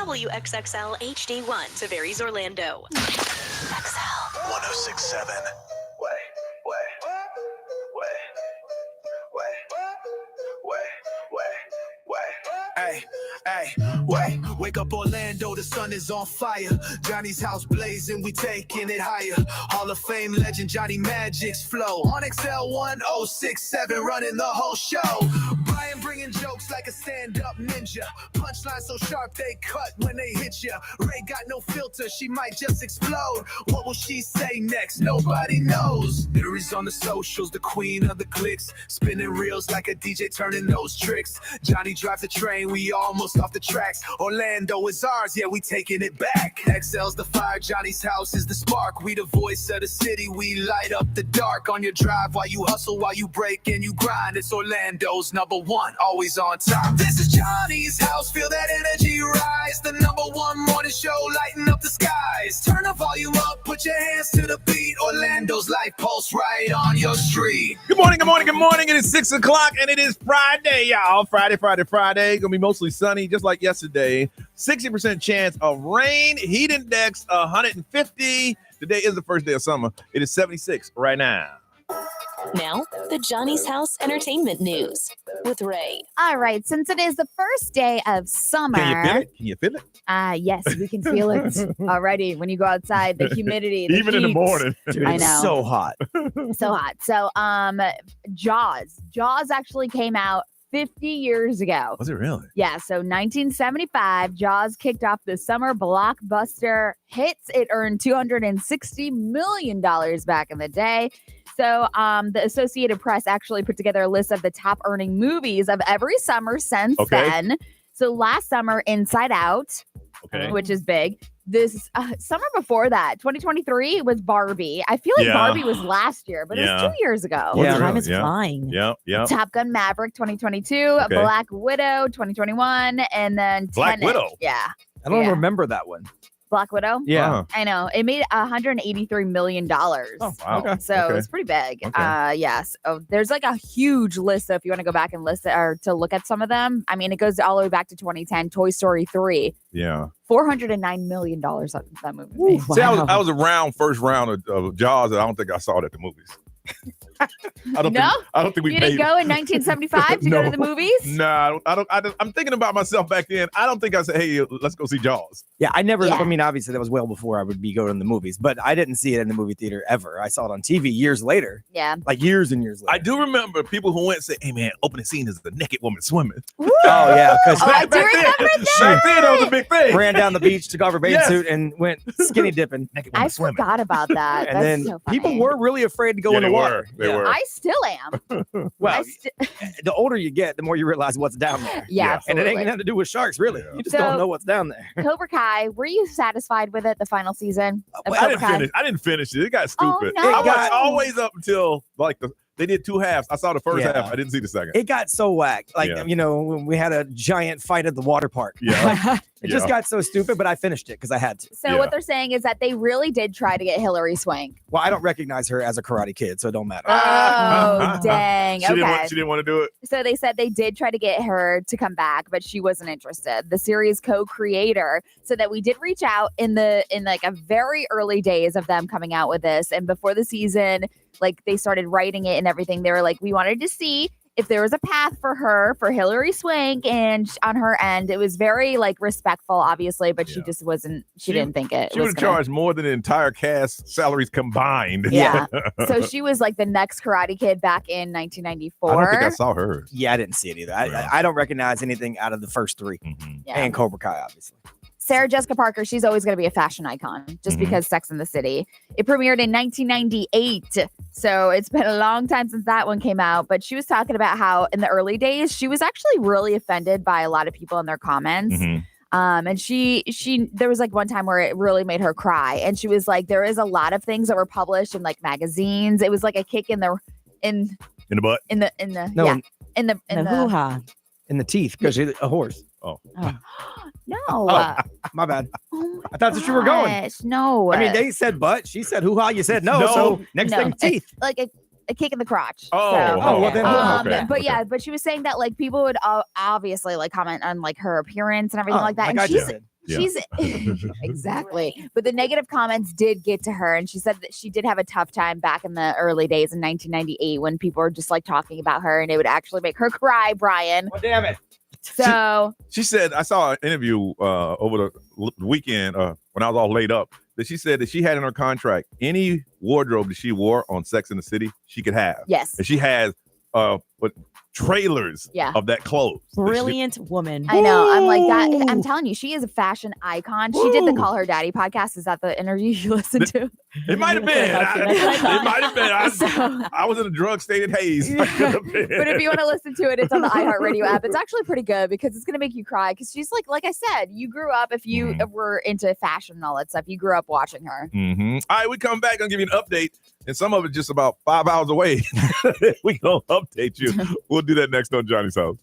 WXXL HD1, Tavares, Orlando. XL 106.7. Wake up Orlando, the sun is on fire. Johnny's house blazing, we taking it higher. Hall of Fame legend Johnny Magic's flow. On XL 1067, running the whole show. Brian bringing jokes like a stand-up ninja. Punchline so sharp they cut when they hit ya. Ray got no filter, she might just explode. What will she say next? Nobody knows. Theories on the socials, the queen of the clicks. Spinning reels like a DJ turning those tricks. Johnny drives the train, we almost off the tracks. Orlando is ours, yeah, we taking it back. XL's the fire, Johnny's house is the spark. We the voice of the city, we light up the dark. On your drive while you hustle, while you break and you grind. It's Orlando's #1, always on top. This is Johnny's house, feel that energy rise. The #1 morning show, lighting up the skies. Turn the volume up, put your hands to the beat. Orlando's life pulse right on your street. Good morning, good morning, good morning. It is 6 o'clock and it is Friday, y'all. Friday. Gonna be mostly sunny, just like yesterday. 60% chance of rain. Heat index 150. Today is the first day of summer. It is 76 right now. Now, the Johnny's House Entertainment News with Ray. All right, since it is the first day of summer. Can you feel it? Yes, we can feel it already when you go outside. The humidity, the even in the heat. morning. Dude, I it's know. so hot. So hot. So, Jaws actually came out 50 years ago. Was it really? Yeah, so 1975, Jaws kicked off the summer blockbuster hits. It earned $260 million back in the day. So the Associated Press actually put together a list of the top earning movies of every summer since then. So last summer, Inside Out, which is big. This summer before that, 2023, was Barbie. I feel like Barbie was last year, but it was 2 years ago. Yeah, time is flying. Yeah. Top Gun Maverick 2022, Black Widow 2021, and then Black Tenet. Widow? Yeah. I don't remember that one. Black Widow? Yeah. I know. It made $183 million. Oh, wow. So it's pretty big. Yes. Oh, there's like a huge list. So if you want to go back and list or to look at some of them, I mean, it goes all the way back to 2010, Toy Story 3. Yeah. $409 million that movie. Ooh, wow. See, I was around first round of Jaws, and I don't think I saw it at the movies. I don't think we You didn't go in 1975 to go to the movies? No, I don't. I'm thinking about myself back then. I don't think I said, "Hey, let's go see Jaws." Yeah, I never. I mean, obviously that was well before I would be going to the movies, but I didn't see it in the movie theater ever. I saw it on TV years later. Yeah, like years and years later. I do remember people who went and said, "Hey, man, opening scene is the naked woman swimming." Woo! Oh yeah, because I do remember that. Back then, that was a big thing. Ran down the beach, took off her bathing suit, and went skinny dipping. Naked woman I swimming. forgot about that. And That's then so funny. people were really afraid to go in the water. They were. I still am. Well, the older you get, the more you realize what's down there. Yeah, and absolutely. it ain't gonna have to do with sharks, really. You just don't know what's down there. Cobra Kai, were you satisfied with it, the final season of I Cobra didn't Kai? finish. I didn't finish it. It got stupid. no. I watched always up until like they did 2 halves. I saw the first half. I didn't see the second. It got so whacked. Like, when we had a giant fight at the water park. Yeah. It just got so stupid, but I finished it because I had to. So what they're saying is that they really did try to get Hilary Swank. Well, I don't recognize her as a Karate Kid, so it don't matter. Oh, dang. She didn't want to do it. So they said they did try to get her to come back, but she wasn't interested. The series co-creator. So that we did reach out in like a very early days of them coming out with this. And before the season, like they started writing it and everything, they were like, we wanted to see if there was a path for her, for Hilary Swank, and on her end, it was very like respectful, obviously, but she just wasn't. She didn't think it. She would have charged more than the entire cast salaries combined. Yeah. So she was like the next Karate Kid back in 1994. I don't think I saw her. Yeah, I didn't see it either. I don't recognize anything out of the first 3, and Cobra Kai, obviously. Sarah Jessica Parker, she's always going to be a fashion icon just because Sex and the City. It premiered in 1998. So it's been a long time since that one came out. But she was talking about how in the early days, she was actually really offended by a lot of people in their comments. And she there was like one time where it really made her cry. And she was like, there is a lot of things that were published in like magazines. It was like a kick in the butt. In the hoo-ha. In the teeth, because she's a horse. Oh. No. My bad. Oh I thought that you were going. No. I mean, they said butt. She said hoo-ha. You said no. So next thing, teeth. Like a kick in the crotch. Well then. Okay. But yeah, but she was saying that like people would obviously like comment on like her appearance and everything like that. Like And I she's did. Yeah. She's exactly. But the negative comments did get to her. And she said that she did have a tough time back in the early days in 1998 when people were just like talking about her and it would actually make her cry, Brian. Oh, damn it. So She said, I saw an interview over the weekend when I was all laid up, that she said that she had in her contract any wardrobe that she wore on Sex and the City, she could have. yes. And she has trailers Yeah. of that clothes. Brilliant woman. I know. I'm like that. Ooh. I'm telling you, she is a fashion icon. She did the Call Her Daddy podcast. Is that the interview you listened to? It might have been. That's what I thought. It might have been. So- I was in a drug stated haze. I could have been. But if you want to listen to it, it's on the iHeartRadio app. It's actually pretty good because it's going to make you cry. Because she's like I said, you grew up, if you were into fashion and all that stuff, you grew up watching her. Mm-hmm. All right, we come back and give you an update. And some of it just about 5 hours away. We going to update you. We'll do that next on Johnny's House.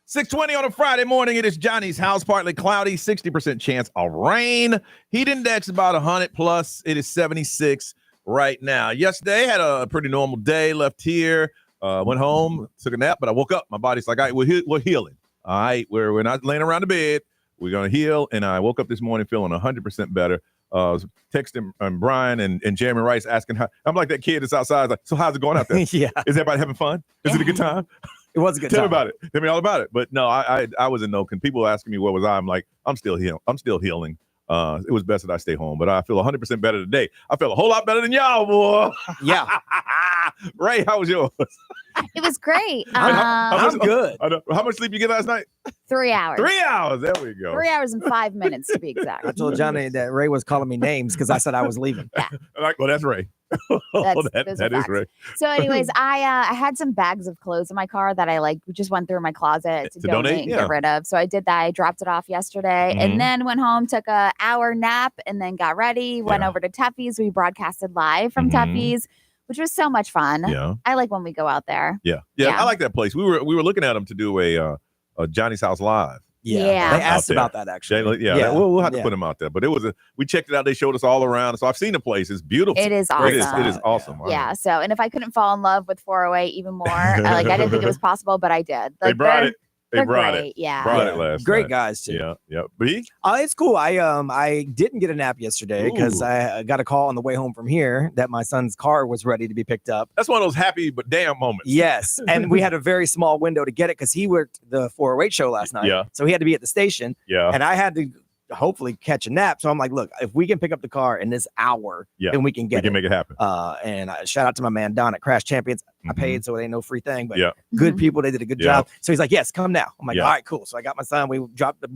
6:20 on a Friday morning. It is Johnny's house, partly cloudy, 60% chance of rain. Heat index about 100 plus. It is 76 right now. Yesterday had a pretty normal day. Left here, went home, took a nap, but I woke up. My body's like, all right, we're healing. All right, we're not laying around the bed. We're gonna heal. And I woke up this morning feeling 100% better. Texting Brian and Jeremy Rice asking how. I'm like that kid that's outside. Like, so how's it going out there? Yeah. Is everybody having fun? Is it a good time? It was a good Tell time. me about it. Tell me all about it. But no, I was in no. People asking me what was I? I'm like, I'm still healing. It was best that I stay home, but I feel 100% better today. I feel a whole lot better than y'all, boy. Yeah. Ray, how was yours? It was great. I'm good. How much sleep you get last night? 3 hours. 3 hours. There we go. 3 hours and 5 minutes to be exact. I told Johnny that Ray was calling me names because I said I was leaving. I'm like, well, that's Ray. Those that are is facts. Ray. So, anyways, I had some bags of clothes in my car that I just went through my closet to donate and yeah. get rid of. So I did that. I dropped it off yesterday, Mhm. and then went home, took a hour nap, and then got ready. Went over to Tuffy's. We broadcasted live from Mhm. Tuffy's, which was so much fun. Yeah. I like when we go out there. Yeah. Yeah. I like that place. We were looking at them to do a Johnny's House Live. Yeah. They asked Out there. about that actually. We'll have to Yeah. put them out there. But we checked it out. They showed us all around. So I've seen the place. It's beautiful. It is awesome. It is awesome. Yeah. So, and if I couldn't fall in love with 408 even more, I didn't think it was possible, but I did. They brought it. They They're brought great. it. Yeah. Brought it last Great night. guys too. Yeah. B? It's cool. I didn't get a nap yesterday because Ooh. I got a call on the way home from here that my son's car was ready to be picked up. That's one of those happy but damn moments. Yes, and we had a very small window to get it because he worked the 408 show last night. Yeah. So he had to be at the station, Yeah. and I had to hopefully catch a nap. So I'm like, look, if we can pick up the car in this hour, Yeah. then we can We get can it. make it happen. And shout out to my man Don at Crash Champions. I Mhm. paid, so it ain't no free thing, but Yeah. good people. They did a good Yeah. job. So he's like, yes, come now. I'm like, Yeah. all right, cool. So I got my son. We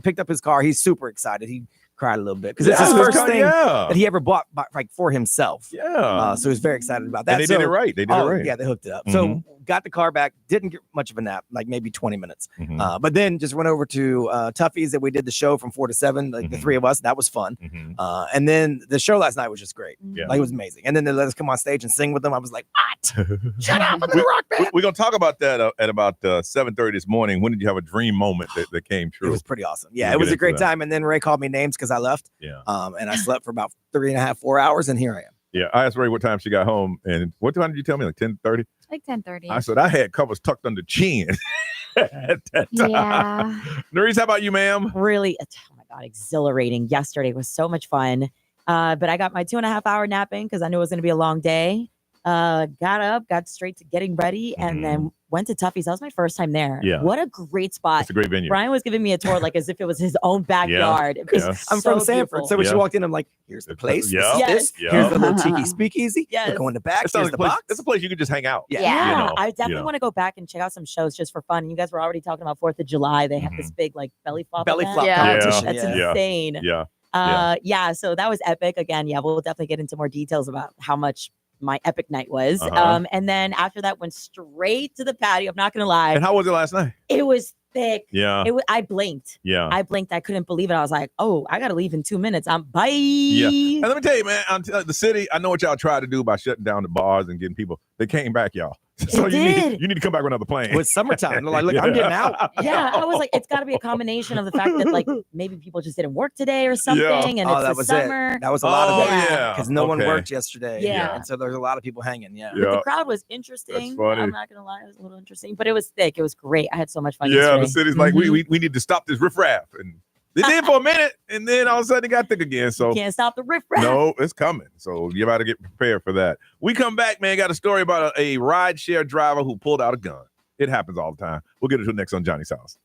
picked up his car. He's super excited. He cried a little bit because it's his first thing that he ever bought like for himself. Yeah. So he's very excited about that. And they did it right. They did it right. Yeah, they hooked it up. Mhm. So got the car back. Didn't get much of a nap, like maybe 20 minutes. Mhm. But then just went over to Tuffy's that we did the show from 4 to 7, like the Mhm. three of us. That was fun. Mhm. And then the show last night was just great. Yeah. Like it was amazing. And then they let us come on stage and sing with them. I was like, what? Shut up with the rock band. We're going to talk about that at about 7:30 this morning. When did you have a dream moment that came It true? was pretty awesome. Yeah, We'll it was get a great into that. time. And then Ray called me names because I left. Yeah. And I slept for about 3.5, 4 hours, and here I am. Yeah. I asked Ray what time she got home. And what time did you tell me? Like 10:30? Like 10:30. I said I had covers tucked under chin at that time. Yeah. Nerese, how about you, ma'am? Really, oh my God, exhilarating. Yesterday was so much fun. But I got my 2.5 hour napping because I knew it was going to be a long day. Got up, got straight to getting ready, and then went to Tuffy's. That was my first time there. Yeah. What a great spot. It's a great venue. Brian was giving me a tour like as if it was his own backyard. It was Yeah. I'm so from Sanford. beautiful. So when she Yeah. walked in, I'm like, here's the place. Yeah. This is Yes. this. Yeah. Here's the little tiki speakeasy. Yes. Look on the back. It sounds Here's like the a place, box. it's a place you could just hang out. Yeah. Yeah, You know, I definitely know. want to go back and check out some shows just for fun. And you guys were already talking about 4th of July. They have this big like belly flop. Belly event. flop Yeah. competition. That's Yeah. Yeah. insane. Yeah. Yeah, so that was epic. Again, yeah, we'll definitely get into more details about how much my epic night was. Uh-huh. And then after that, went straight to the patio. I'm not gonna lie, And how was it last night? it was thick. Yeah. I blinked. Yeah. I blinked. I couldn't believe it. I was like, oh, I gotta leave in 2 minutes. I'm bye. And let me tell you, man, the city, I know what y'all tried to do by shutting down the bars and getting people. They came back, y'all. So It you did. need to come back with another plane. It's summertime. They're like, look, I'm getting out. Yeah, I was like, it's got to be a combination of the fact that like maybe people just didn't work today or something, and Oh, it's that the was summer. it. That was a lot Oh, of it. yeah. Because no one Okay. worked yesterday. Yeah. And so there's a lot of people hanging. Yeah. Yeah. The crowd was interesting. funny. I'm not gonna lie, it was a little interesting, but it was thick. It was great. I had so much fun. Yeah, yesterday. the city's like, Mhm. we need to stop this riffraff. And they did for a minute, and then all of a sudden it got thick again. So Can't stop the riffraff. no, it's coming. So you got to get prepared for that. We come back, man. Got a story about a rideshare driver who pulled out a gun. It happens all the time. We'll get into it next on Johnny's House.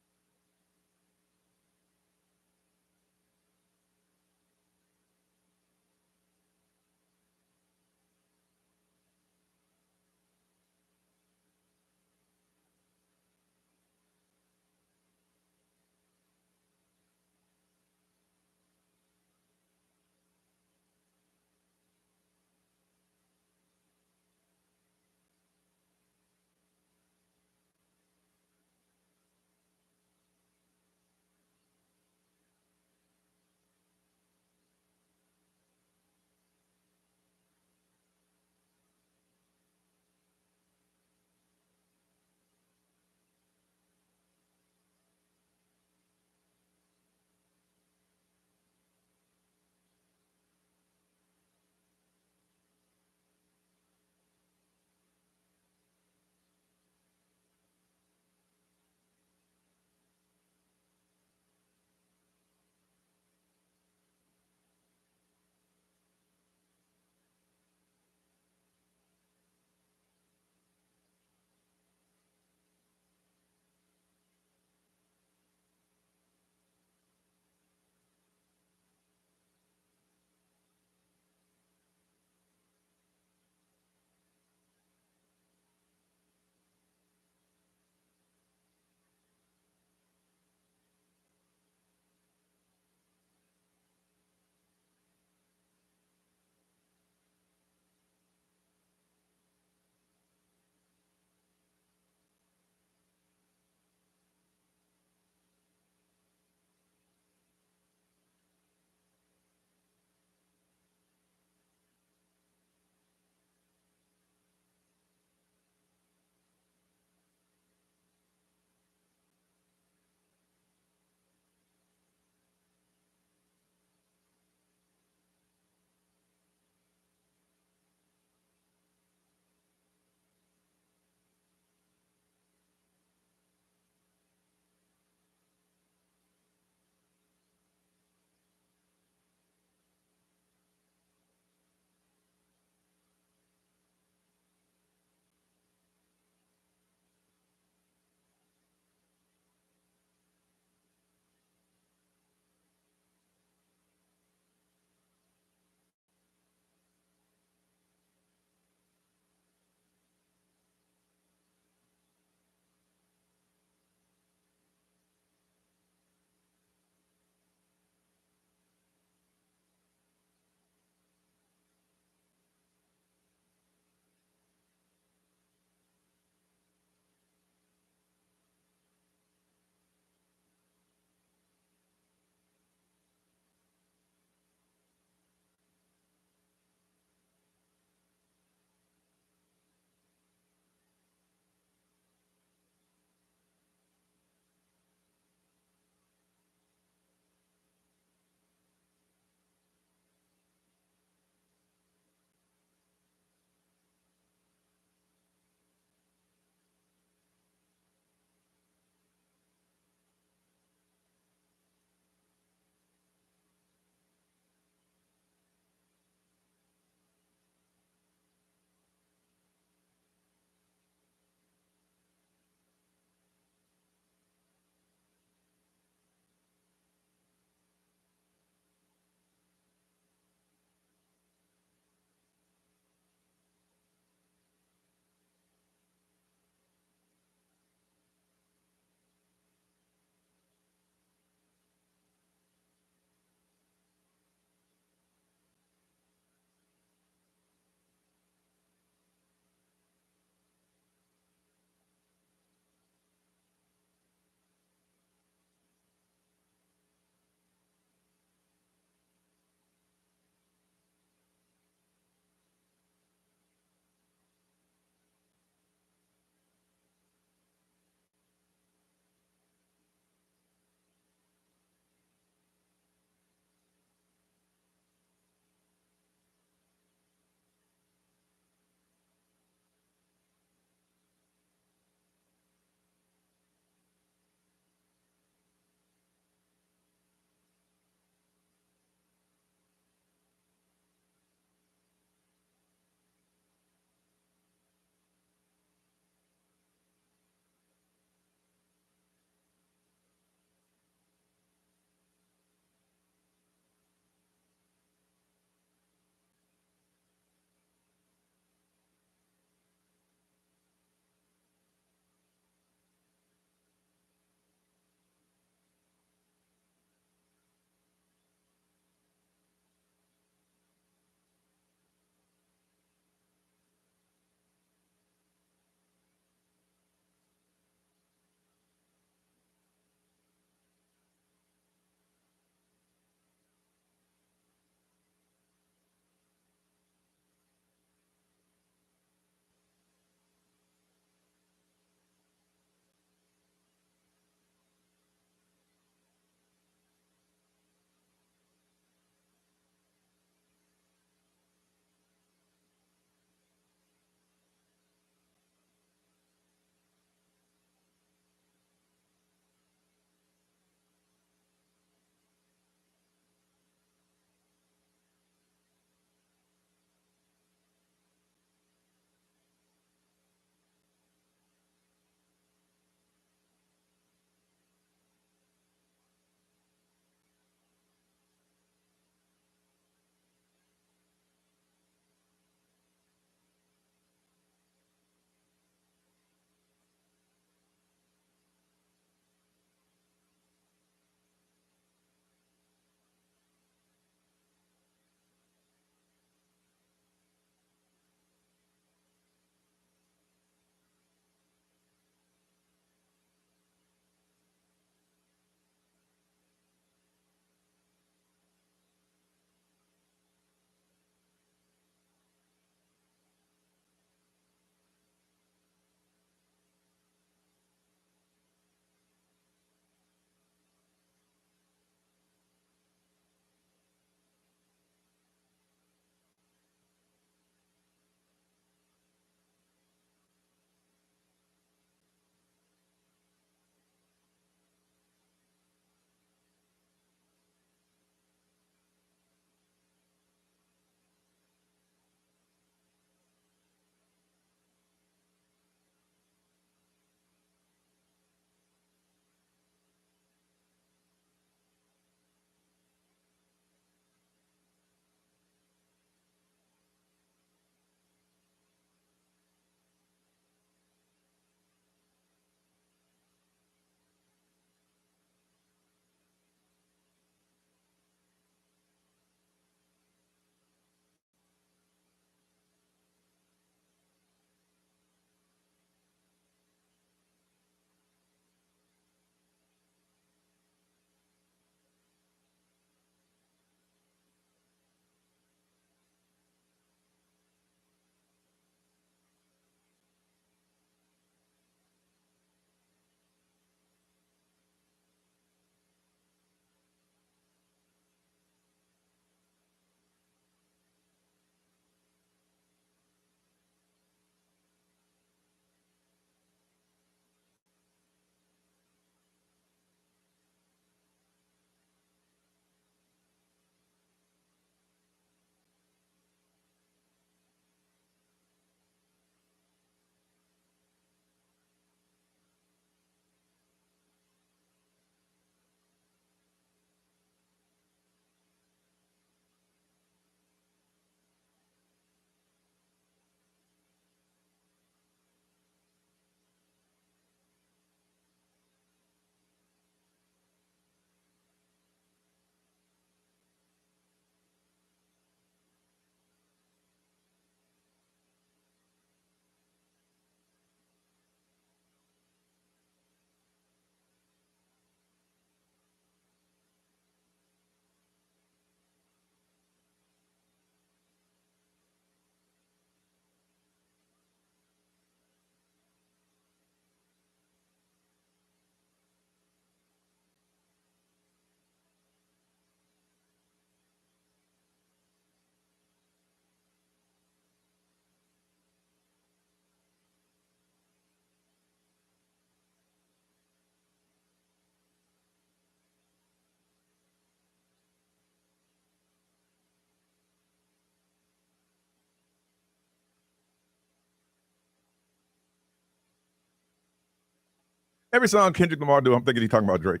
Every song Kendrick Lamar do, I'm thinking he's talking about Drake.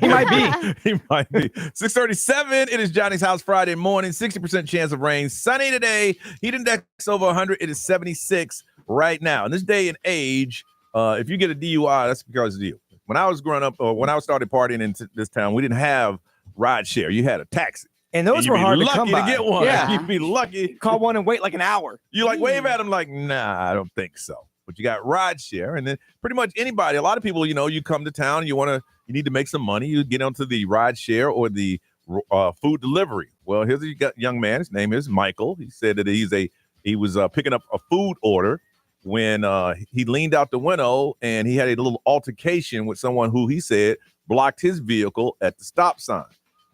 He might be. He might be. 6:37. It is Johnny's House Friday morning. 60% chance of rain. Sunny today. Heat index over 100. It is 76 right now. In this day and age, if you get a DUI, that's because of you. When I was growing up, or when I started partying in this town, we didn't have ride share. You had a taxi. And those were hard to come by. Lucky to get one. Yeah. You'd be lucky. Call one and wait like an hour. You like wave at them like, nah, I don't think so. But you got ride share, and then pretty much anybody. A lot of people, you come to town, you need to make some money. You get onto the ride share or the food delivery. Well, here's a young man. His name is Michael. He said that he was picking up a food order when he leaned out the window and he had a little altercation with someone who he said blocked his vehicle at the stop sign.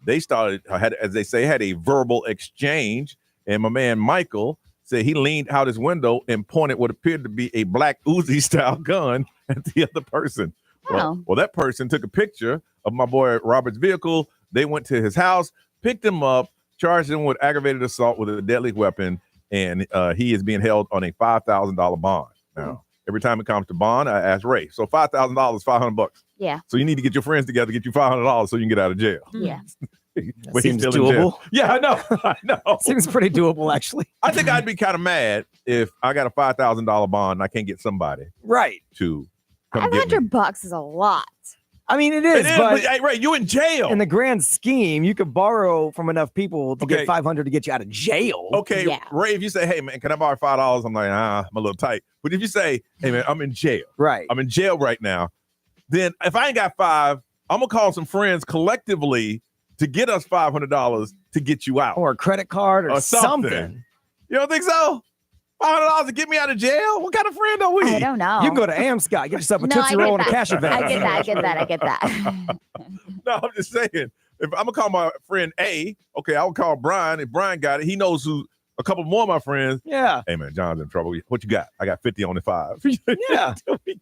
They had a verbal exchange, and my man Michael said he leaned out his window and pointed what appeared to be a black Uzi style gun at the other person. Oh. Well, that person took a picture of my boy Robert's vehicle. They went to his house, picked him up, charged him with aggravated assault with a deadly weapon, and he is being held on a $5,000 bond. Now, every time it comes to bond, I ask Ray. So $5,000, $500. Yeah. So you need to get your friends together, get you $500 so you can get out of jail. Yeah. But Seems he's still in jail. doable. Yeah, I know. Seems pretty doable, actually. I think I'd be kind of mad if I got a $5,000 bond and I can't get somebody Right. to come get me. $500 is a lot. I mean, it It is, is, but hey, Ray, you in jail. in the grand scheme, you could borrow from enough people to Okay. get 500 to get you out of jail. Okay, Yeah. Ray, if you say, hey, man, can I borrow $5? I'm like, I'm a little tight. But if you say, hey, man, I'm in jail. Right. I'm in jail right now. Then if I ain't got $5, I'm going to call some friends collectively to get us $500 to get you out. Or a credit card or something. something. You don't think so? $500 to get me out of jail? What kind of friend are we? I don't know. You can go to Amscott, get yourself a No, I Tootsie get Roll and a that. cash advance. I get that. No, I'm just saying. If I'm gonna call my friend A, okay, I will call Brian. If Brian got it, he knows who a couple more of my friends. Yeah. Hey man, John's in trouble. What you got? I got 50 on the 5. Yeah.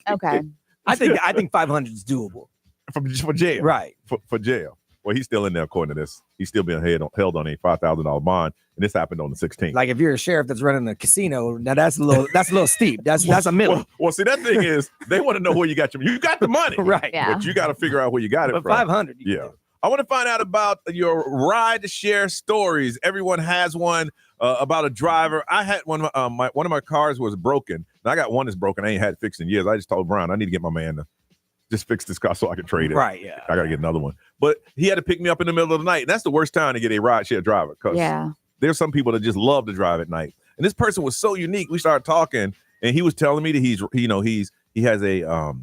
Okay. I think 500 is doable. For jail. Right. For jail. Well, he's still in there according to this. He's still being held on a $5,000 bond, and this happened on the 16th. Like if you're a sheriff that's running a casino, now that's a little steep. That's a middle. Well, see, that thing is they want to know where you got you got the money. Right. Yeah. But you got to figure out where you got it But from. 500. Yeah. I want to find out about your ride share stories. Everyone has one about a driver. I had one of my cars was broken. And I got one that's broken. I ain't had it fixed in years. I just told Brian I need to get my man to just fix this car so I can trade it. Right. Yeah. I got to get another one. But he had to pick me up in the middle of the night. And that's the worst time to get a ride share driver because Yeah. there's some people that just love to drive at night. And this person was so unique. We started talking and he was telling me that he has a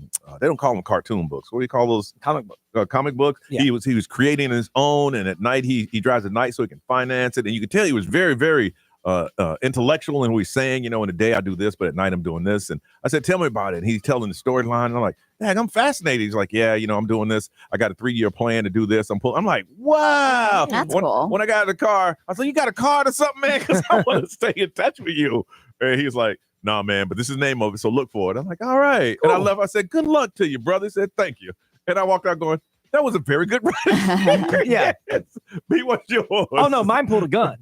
they don't call them cartoon books. What do you call those? Comic books. Yeah. He was creating his own, and at night he drives at night so he can finance it. And you can tell he was very, very intellectual in what he's saying. In the day I do this, but at night I'm doing this. And I said, tell me about it. And he's telling the storyline. And I'm like, dang, I'm fascinated. He's like, yeah, I'm doing this. I got a 3-year plan to do this. I'm like, wow. That's cool. When I got in the car, I was like, you got a card or something, man? Because I want to stay in touch with you. And he was like, nah, man, but this is the name of it, so look for it. I'm like, all right. Cool. And I left. I said, good luck to you, brother. He said, thank you. And I walked out going, that was a very good ride. Yeah. Yes. Be what's yours. Oh no, mine pulled a gun.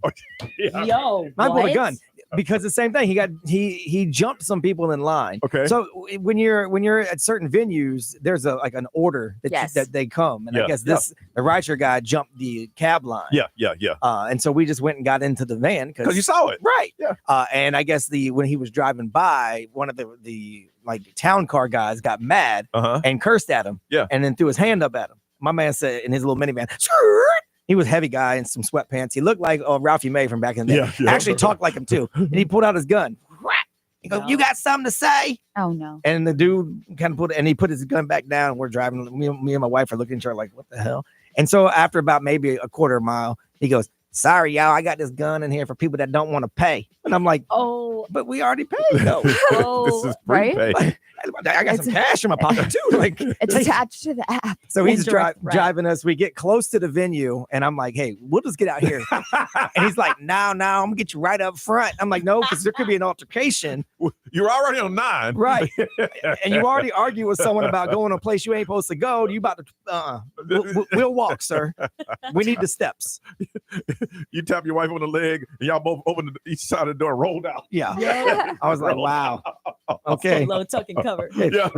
Yeah. Yo, Mine pulled a what? gun because the same thing. He jumped some people in line. Okay. So when you're at certain venues, there's an order that Yes. that they come, and Yeah, I guess the rideshare guy jumped the cab line. Yeah. And so we just went and got into the van Because you saw it. right. Yeah. And I guess when he was driving by, one of the town car guys got mad Uh-huh. and cursed at him. Yeah. And then threw his hand up at him. My man said in his little minivan, "Skirt." He was a heavy guy in some sweatpants. He looked like Ralphie May from back in the day. Yeah. Actually talked like him too. And he pulled out his gun. He goes, "You got something to say?" Oh no. And the dude kind of he put his gun back down. And we're driving. Me and my wife are looking at each other like, what the hell? And so after about maybe a quarter mile, he goes, "Sorry, y'all, I got this gun in here for people that don't want to pay." And I'm like, Oh. "But we already paid though." This is right? prepaid. I got some cash in my pocket too. Like, It's attached to the app. so he's Indirect threat. driving us. We get close to the venue, and I'm like, "Hey, we'll just get out here." And he's like, "No, I'm gonna get you right up front." I'm like, "No, because there could be an altercation, You're already on 9. right? And you already argue with someone about going to a place you ain't supposed to go. You about to? We'll walk, sir. We need the steps." You tap your wife on the leg, and y'all both open each side of the door and rolled out. Yeah. Yeah. I was like, "Wow, okay." Low tuck and cover. Yeah.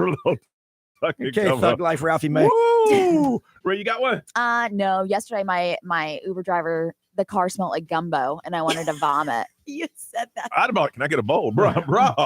Fucking Okay, come Thug on. Life, Ralphie May. Woo! Ray, you got one? No. Yesterday, my Uber driver, the car smelled like gumbo, and I wanted to vomit. You said that. I'd about, can I get a bowl, bro?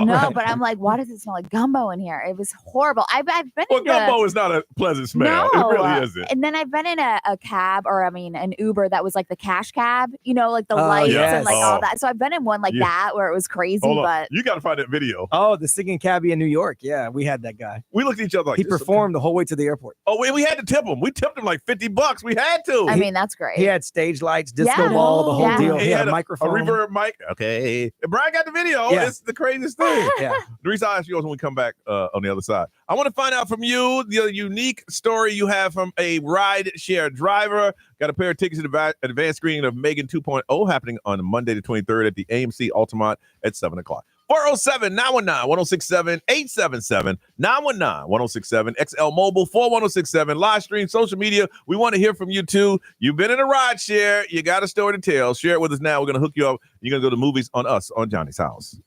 No, but I'm like, why does it smell like gumbo in here? It was horrible. I've been Well, into gumbo is not a pleasant smell. It really isn't. And then I've been in a cab, or I mean, an Uber that was like the cash cab, like the lights yes. and like Oh. all that. So I've been in one like that where it was crazy, Hold on. but You got to find that video. Oh, the singing cabbie in New York. Yeah, we had that guy. We looked at each other like He this is performed the whole way to the airport. Oh, we had to tip him. We tipped him like $50. We had to. I mean, that's great. He had stage lights, disco Yeah. ball, the whole Yeah. deal. He He had a a microphone. reverb mic. Okay. And Brian got the video. Yeah. It's the craziest thing. Yeah. The reason I'll ask you when we come back on the other side. I want to find out from you the unique story you have from a ride share driver. Got a pair of tickets to advanced screening of Megan 2.0 happening on Monday the 23rd at the AMC Altamont at 7 o'clock. 407-919-1067, 877-919-1067, XL Mobile 41067, live stream, social media. We want to hear from you too. You've been in a ride share. You got a story to tell. Share it with us now. We're going to hook you up. You're going to go to movies on us on Johnny's House.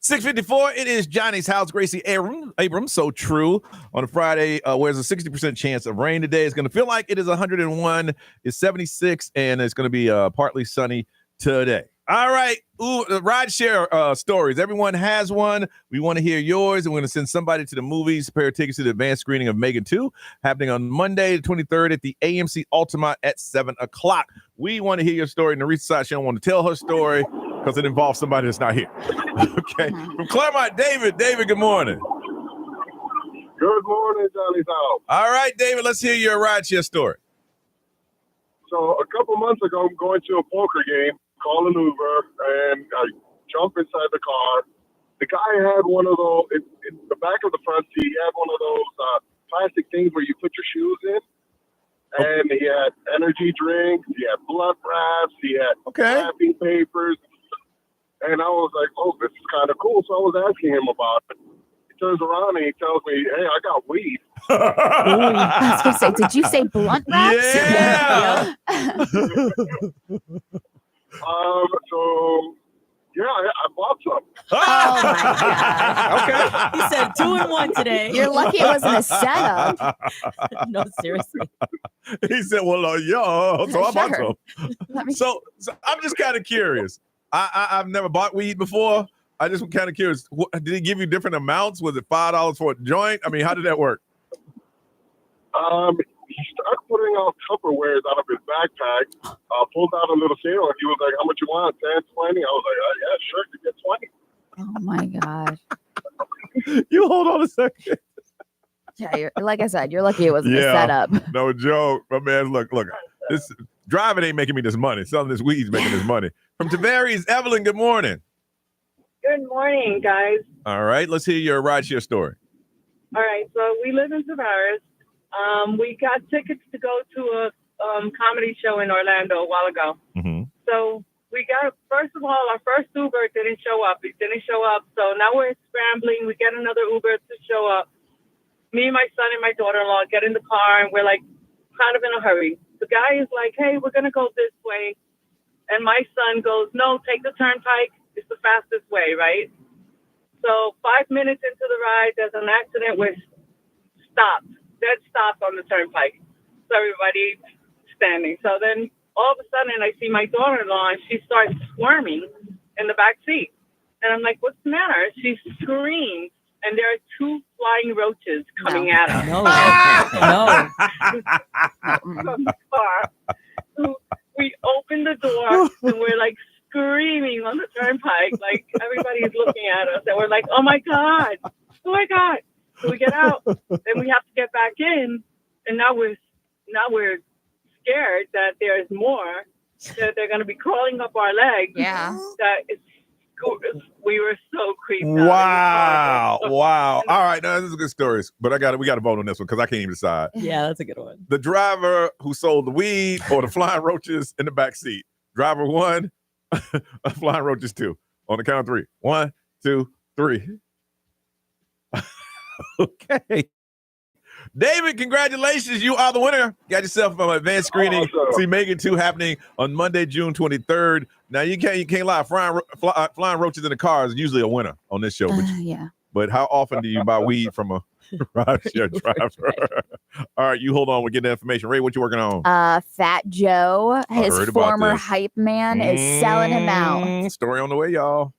6:54. It is Johnny's house. Gracie Abrams. So true. On a Friday, where there's a 60% chance of rain today. It's going to feel like it is 101. It's 76, and it's going to be partly sunny today. All right. Rideshare stories. Everyone has one. We want to hear yours. And we're going to send somebody to the movies, pair of tickets to the advanced screening of Megan 2, happening on Monday, the 23rd at the AMC Altamont at 7 o'clock. We want to hear your story. Narisa she don't want to tell her story because it involves somebody that's not here. Okay. From Claremont, David. David, good morning. Good morning, Johnny's house. All right, David, let's hear your rideshare story. So a couple months ago, I'm going to a poker game, call an Uber, and I jump inside the car. The guy had one of those, in the back of the front seat, he had one of those plastic things where you put your shoes in. And he had energy drinks, he had blood wraps, he had wrapping papers. And I was like, oh, this is kind of cool. So I was asking him about it. He turns around and he tells me, hey, I got weed. I was going to say, did you say blunt wraps? Yeah. So, yeah, I bought some. Oh, my God. Okay. He said 2 in 1 today. You're lucky it wasn't a setup. No, seriously. He said, well, yeah, so I bought Sure. some. So I'm just kind of curious. I've never bought weed before. I just kind of curious. Did he give you different amounts? Was it $5 for a joint? I mean, how did that work? He started putting out Tupperwares out of his backpack, pulled out a little scale, and he was like, how much you want? 10, 20? I was like, yeah, sure, you get 20. Oh, my God. You hold on a second. Yeah, like I said, you're lucky it wasn't a setup. No joke. My man, look, this driving ain't making me this money. Selling this weed's making this money. From Tavares, Evelyn, good morning. Good morning, guys. All right, let's hear your rideshare story. All right, so we live in Tavares. We got tickets to go to a comedy show in Orlando a while ago. Mm-hmm. So we got, first of all, our first Uber didn't show up. It didn't show up. So now we're scrambling. We get another Uber to show up. Me, my son, and my daughter-in-law get in the car, and we're like kind of in a hurry. The guy is like, hey, we're going to go this way. And my son goes, no, take the turnpike. It's the fastest way, right? So 5 minutes into the ride, there's an accident. We're stopped, dead stopped on the turnpike. So everybody's standing. So then all of a sudden I see my daughter-in-law, and she starts squirming in the back seat. And I'm like, what's the matter? She screams, and there are 2 flying roaches coming at us. From the car. So we open the door, and we're like screaming on the turnpike, like everybody's looking at us, and we're like, oh my God. So we get out, then we have to get back in, and now we're scared that there's more, that they're going to be crawling up our legs. Yeah. We were so creeped out. Wow. All right, now this is a good story, but we got to vote on this one because I can't even decide. Yeah, that's a good one. The driver who sold the weed or the flying roaches in the back seat. Driver 1, flying roaches 2. On the count of 3. 1, 2, 3. Okay. David, congratulations. You are the winner. Got yourself an advanced screening. Awesome. See Megan 2 happening on Monday, June 23rd. Now, you can't lie. Flying roaches in the car is usually a winner on this show. Yeah. But how often do you buy weed from a rideshare driver? All right, you hold on. We're getting that information. Ray, what you working on? Fat Joe, I his heard about former this. hype man, is selling him out. Story on the way, y'all.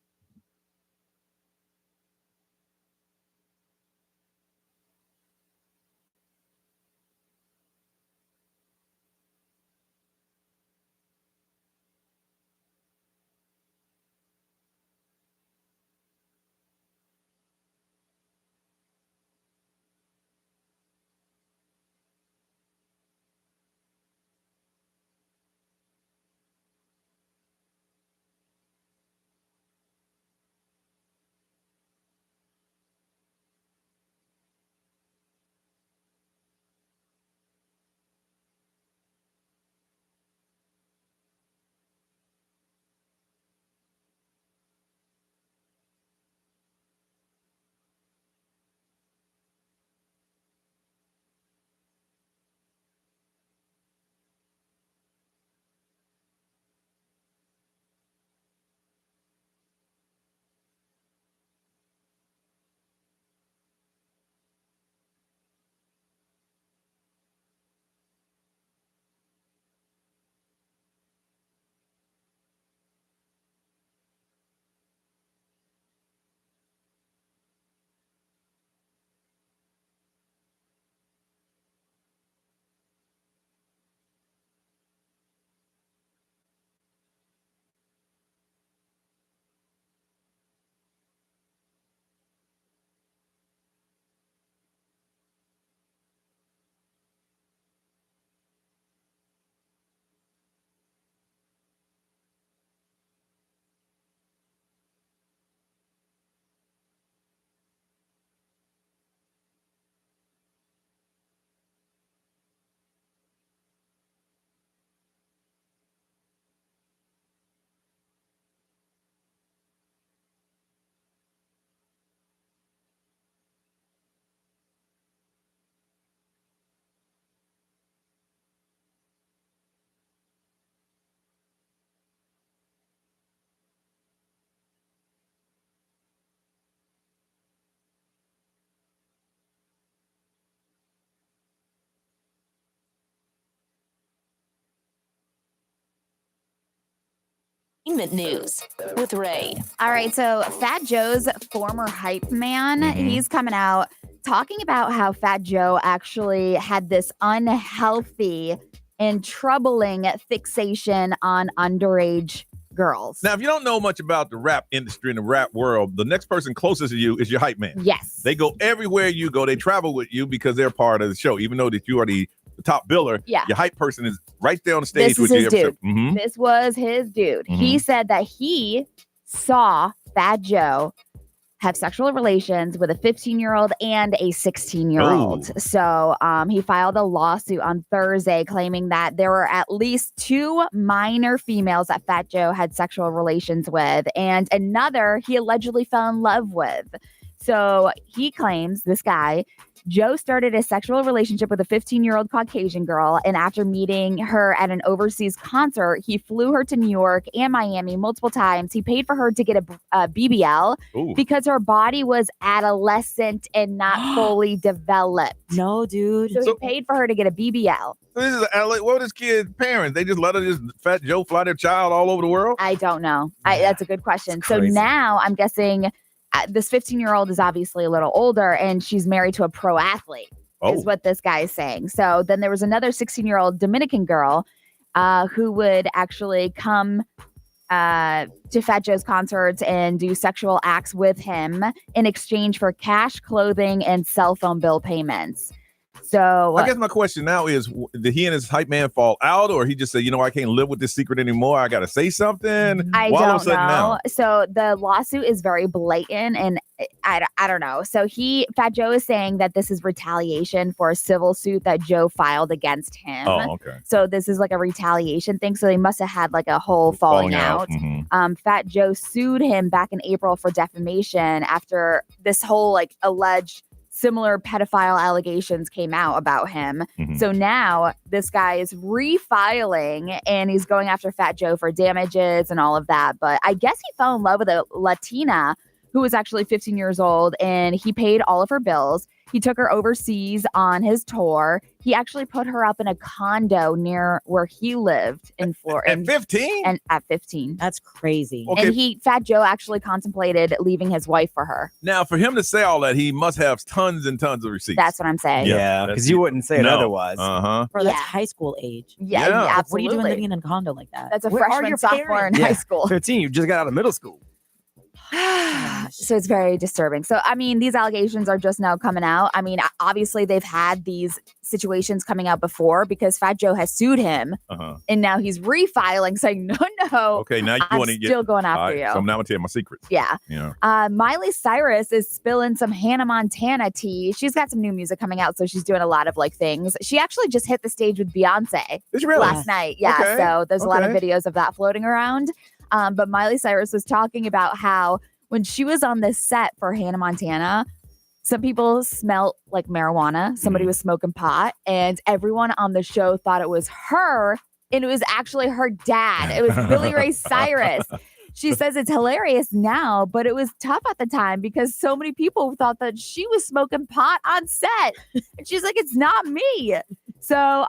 Entertainment news with Ray. All right, so Fat Joe's former hype man, he's coming out talking about how Fat Joe actually had this unhealthy and troubling fixation on underage girls. Now, if you don't know much about the rap industry and the rap world, the next person closest to you is your hype man. Yes. They go everywhere you go. They travel with you because they're part of the show. Even though that you are the top biller, your hype person is right there on the stage with you. This is his dude. This was his dude. He said that he saw Fat Joe have sexual relations with a 15-year-old and a 16-year-old. Oh. So he filed a lawsuit on Thursday claiming that there were at least 2 minor females that Fat Joe had sexual relations with and another he allegedly fell in love with. So he claims, this guy, Joe started a sexual relationship with a 15-year-old Caucasian girl, and after meeting her at an overseas concert, he flew her to New York and Miami multiple times. He paid for her to get a BBL because her body was adolescent and not fully developed. No, dude. So he paid for her to get a BBL. This is what were this kid's parents? They just let her just Fat Joe fly their child all over the world? I don't know. That's a good question. So now I'm guessing this 15-year-old is obviously a little older and she's married to a pro athlete is what this guy is saying. So then there was another 16-year-old Dominican girl who would actually come to Fat Joe's concerts and do sexual acts with him in exchange for cash, clothing, and cell phone bill payments. So I guess my question now is, did he and his hype man fall out, or he just said, I can't live with this secret anymore. I got to say something. I don't know. Now? So the lawsuit is very blatant, and I don't know. So Fat Joe is saying that this is retaliation for a civil suit that Joe filed against him. Oh, okay. So this is like a retaliation thing. So they must have had like a whole falling out. Fat Joe sued him back in April for defamation after this whole like alleged similar pedophile allegations came out about him. So now this guy is refiling and he's going after Fat Joe for damages and all of that. But I guess he fell in love with a Latina who was actually 15 years old and he paid all of her bills. He took her overseas on his tour. He actually put her up in a condo near where he lived in Florida. At 15? And at 15. That's crazy. Okay. And Fat Joe actually contemplated leaving his wife for her. Now, for him to say all that, he must have tons and tons of receipts. That's what I'm saying. Yeah, because you wouldn't say it otherwise. Bro, that's high school age. Yeah, What absolutely. are you doing living in a condo like that? That's a Where are freshman, your sophomore in parents? high school. 15, you just got out of middle school. So it's very disturbing. So, I mean, these allegations are just now coming out. I mean, obviously they've had these situations coming out before because Fat Joe has sued him and now he's refiling saying, no. Okay, now you want to get still going after you. So now I'm going to tell you my secrets. Yeah. Miley Cyrus is spilling some Hannah Montana tea. She's got some new music coming out, so she's doing a lot of like things. She actually just hit the stage with Beyonce last night. Yeah. Okay. So there's a lot of videos of that floating around. But Miley Cyrus was talking about how when she was on this set for Hannah Montana, some people smelled like marijuana. Somebody was smoking pot, and everyone on the show thought it was her, and it was actually her dad. It was Billy Ray Cyrus. She says it's hilarious now, but it was tough at the time because so many people thought that she was smoking pot on set. And she's like, it's not me. So,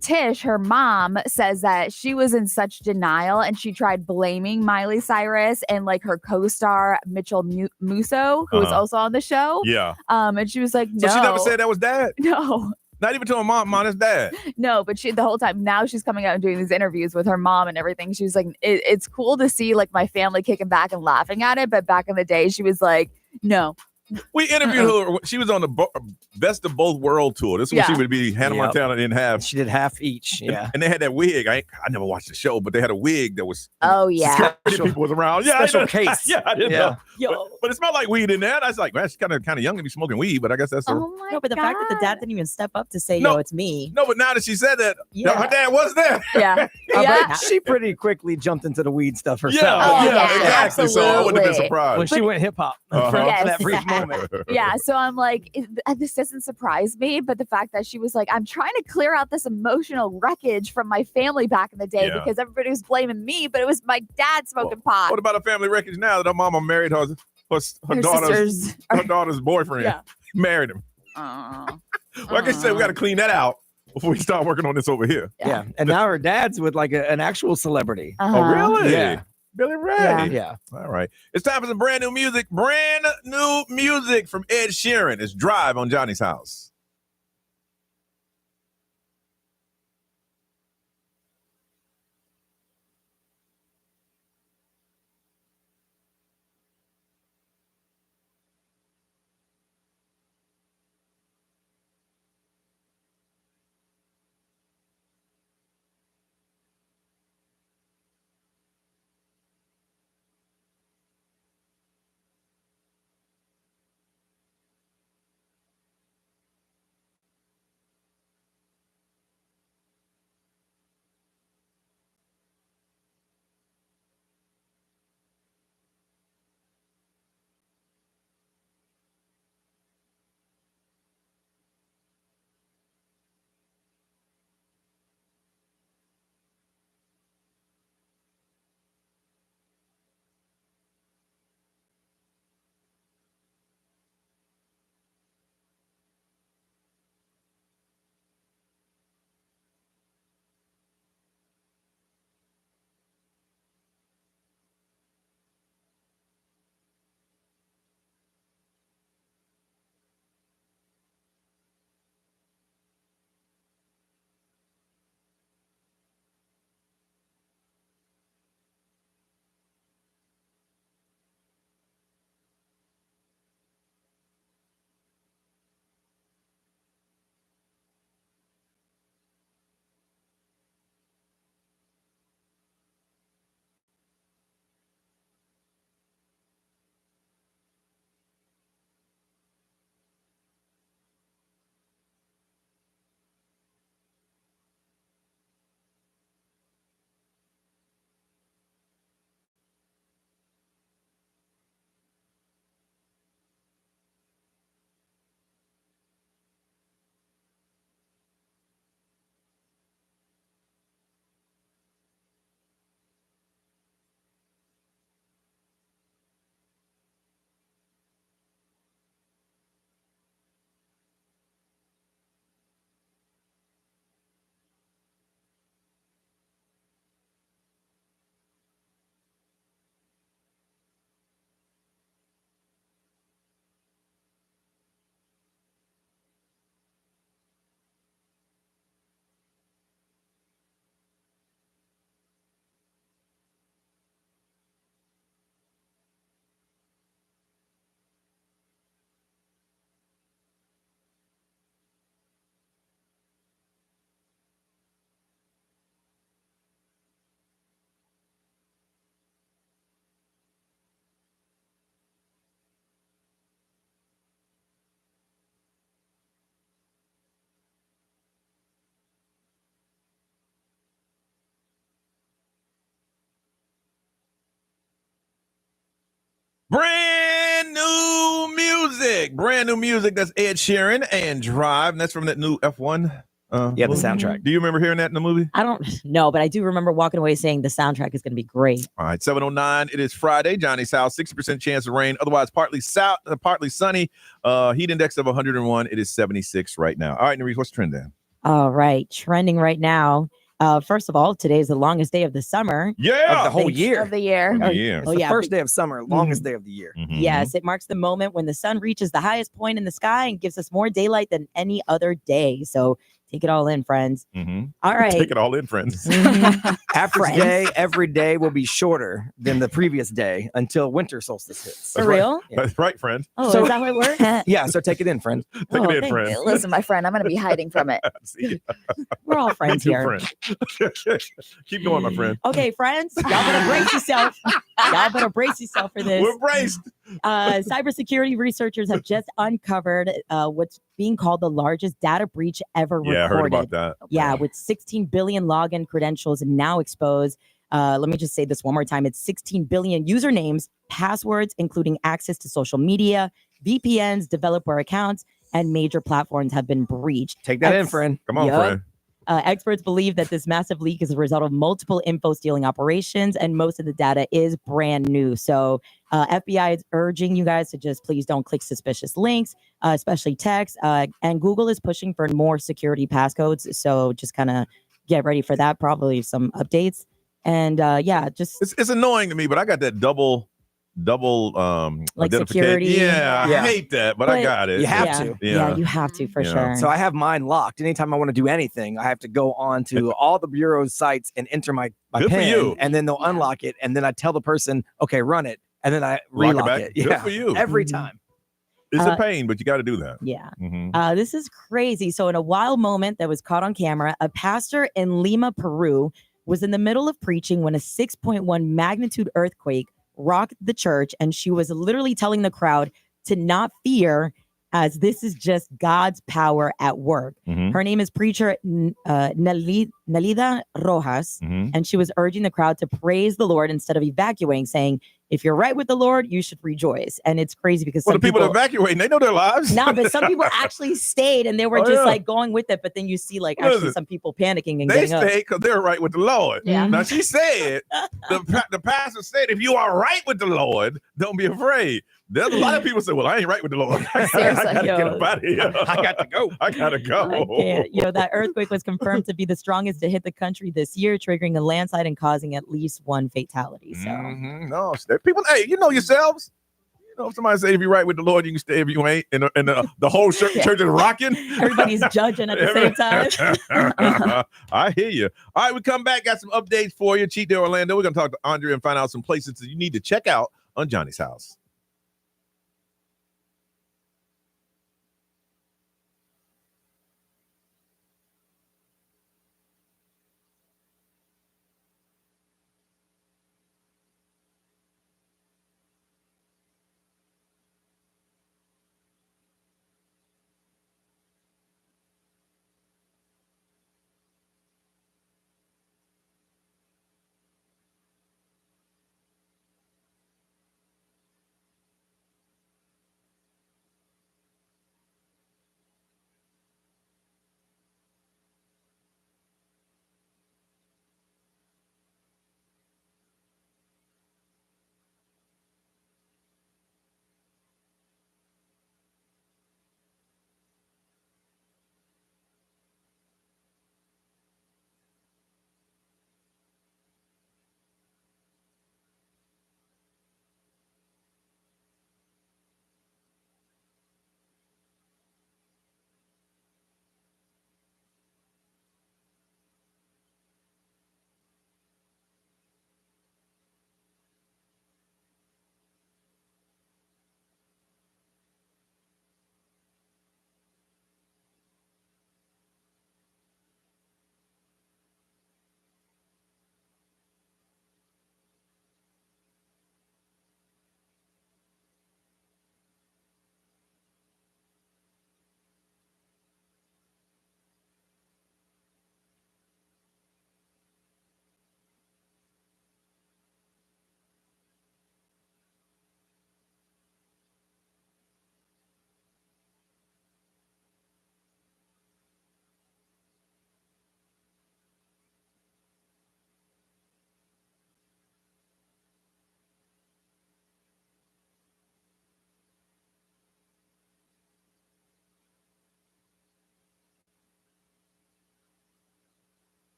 Tish, her mom, says that she was in such denial and she tried blaming Miley Cyrus and like her co-star Mitchell Musso, who was also on the show. Yeah. And she was like, no. So she never said that was dad? No. Not even to her mom, that's dad. No, but the whole time now she's coming out and doing these interviews with her mom and everything. She was like, it's cool to see like my family kicking back and laughing at it. But back in the day, she was like, no. We interviewed her. She was on the Best of Both World tour. This is when she would be Hannah Montana in half. She did half each. Yeah. And they had that wig. I never watched the show, but they had a wig that was. Oh, yeah. People was around. Yeah, special case. Yeah, I didn't know. Yo. But it smelled like weed in there. I was like, man, she's kind of young to be smoking weed, but I guess that's her. Oh my No, but the fact that the dad didn't even step up to say, No. yo, it's me. No, but now that she said that, her dad was there. Yeah. But she pretty quickly jumped into the weed stuff herself. Yeah, exactly. So I wouldn't have been surprised. When she went hip hop for that brief moment. Yeah, so I'm like, this doesn't surprise me, but the fact that she was like, I'm trying to clear out this emotional wreckage from my family back in the day because everybody was blaming me, but it was my dad smoking pot. What about a family wreckage now that her mama married her daughter's boyfriend? Yeah. Married him. Like I said, we got to clean that out. before we start working on this over here. Yeah. And now her dad's with like an actual celebrity. Oh, really? Yeah. Billy Ray. Yeah. All right. It's time for some brand new music. Brand new music from Ed Sheeran. It's Drive on Johnny's House. Brand new music. Brand new music. That's Ed Sheeran and Drive. And that's from that new F1. The movie. soundtrack. Do you remember hearing that in the movie? I don't know, but I do remember walking away saying the soundtrack is going to be great. All right, 7:09. It is Friday. Johnny's House. 60% chance of rain. Otherwise, partly sunny. Heat index of 101. It is 76 right now. All right, Nerese, what's the trend then? All right, trending right now. First of all, today is the longest day of the summer. Yeah, Of the whole year. Of the year. It's the first day of summer, longest day of the year. Mhm. Yes, it marks the moment when the sun reaches the highest point in the sky and gives us more daylight than any other day. So take it all in, friends. Mhm. All right. Take it all in, friends. Average Friends. day, every day will be shorter than the previous day until winter solstice hits. For real? That's right, friend. Oh, So- is that how it works? Yeah, so take it in, friend. Take Oh, it in, thanks. friend. Listen, my friend, I'm going to be hiding from it. See, We're all me friends too, here. friend. Keep going, my friend. Okay, friends, y'all better brace yourself. Y'all better brace yourself for this. We're braced. Cybersecurity researchers have just uncovered what's being called the largest data breach ever Yeah, I heard recorded. about that. Yeah, with 16 billion login credentials now exposed. Let me just say this one more time. It's 16 billion usernames, passwords, including access to social media, VPNs, developer accounts, and major platforms have been breached. Take that in, friend. Come on, Yup. friend. Experts believe that this massive leak is a result of multiple info stealing operations, and most of the data is brand new. So FBI is urging you guys to just please don't click suspicious links, especially text. And Google is pushing for more security passcodes. So just kind of get ready for that. Probably some updates. And just it's annoying to me, but I got that double like identification. security. Yeah, I hate that, but I got it. You have to. Yeah, you have to for sure. So I have mine locked. Anytime I want to do anything, I have to go on to all the bureau's sites and enter my Good for PIN, you. and then they'll unlock it, and then I tell the person, okay, run it, and then I relock it. Good for you. Every time. It's a pain, but you got to do that. Yeah. Mm-hmm. This is crazy. So in a wild moment that was caught on camera, a pastor in Lima, Peru, was in the middle of preaching when a 6.1 magnitude earthquake rocked the church, and she was literally telling the crowd to not fear, as this is just God's power at work. Her name is preacher Nalida Rojas, and she was urging the crowd to praise the Lord instead of evacuating, saying, if you're right with the Lord, you should rejoice. And it's crazy because the people evacuating, they know their lives. No, but some people actually stayed and they were like going with it. But then you see actually some people panicking and they getting up. stayed because they're right with the Lord. Yeah. Now she said, the pastor said, if you are right with the Lord, don't be afraid. There's a lot of people say, well, I ain't right with the Lord. I gotta get up out of here. I got to go. I gotta go. I can't. That earthquake was confirmed to be the strongest to hit the country this year, triggering a landslide and causing at least one fatality. So no, people, hey, you know yourselves. You know, if somebody say if you're right with the Lord, you can stay if you ain't, and the whole church is rocking. Everybody's judging at the same time. I hear you. All right, we come back, got some updates for you. Cheat Day Orlando. We're gonna talk to Andre and find out some places that you need to check out on Johnny's House.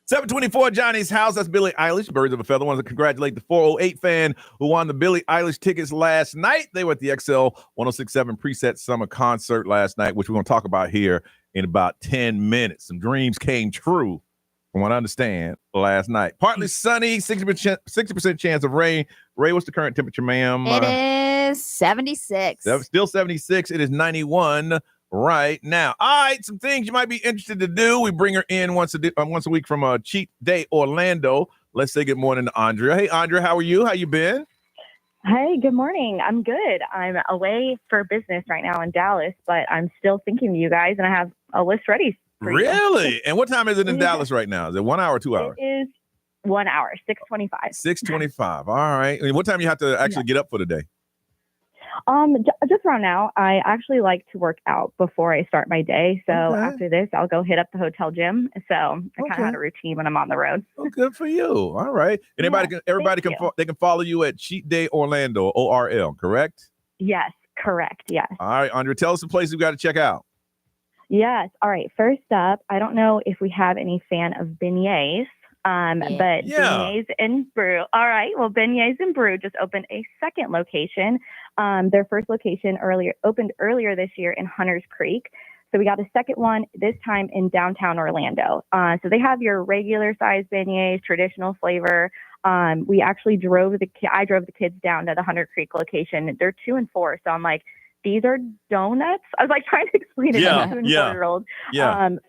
724 Johnny's House. That's Billie Eilish. Birds of a Feather. I want to congratulate the 408 fan who won the Billie Eilish tickets last night. They were at the XL 1067 Preset Summer Concert last night, which we're going to talk about here in about 10 minutes. Some dreams came true, from what I understand, last night. Partly sunny, 60% chance of rain. Ray, what's the current temperature, ma'am? It is 76. Still 76. It is 91 right now. All right, some things you might be interested to do. We bring her in once a week from Cheat Day Orlando. Let's say good morning to Andrea. Hey, Andrea, how are you? How you been? Hey, good morning. I'm good. I'm away for business right now in Dallas, but I'm still thinking of you guys, and I have a list ready for you. Really? And what time is it in Dallas right now? Is it 1 hour or 2 hours? It is 1 hour, 6:25. 6:25. All right. And what time you have to actually get up for the day? Just around now. I actually like to work out before I start my day. So after this, I'll go hit up the hotel gym. So I kind of have a routine when I'm on the road. Oh, good for you. All right. And everybody can follow you at Cheat Day Orlando, ORL, correct? Yes, correct. Yes. All right, Andrea, tell us the places we got to check out. Yes. All right. First up, I don't know if we have any fan of beignets. But Beignets and Brew. All right. Well, Beignets and Brew just opened a second location. Their first location opened earlier this year in Hunters Creek. So we got a second one this time in downtown Orlando. So they have your regular size beignets, traditional flavor. We actually I drove the kids down to the Hunter Creek location. They're 2 and 4. So I'm like, these are donuts. I was like trying to explain it to a 2 and 4-year-old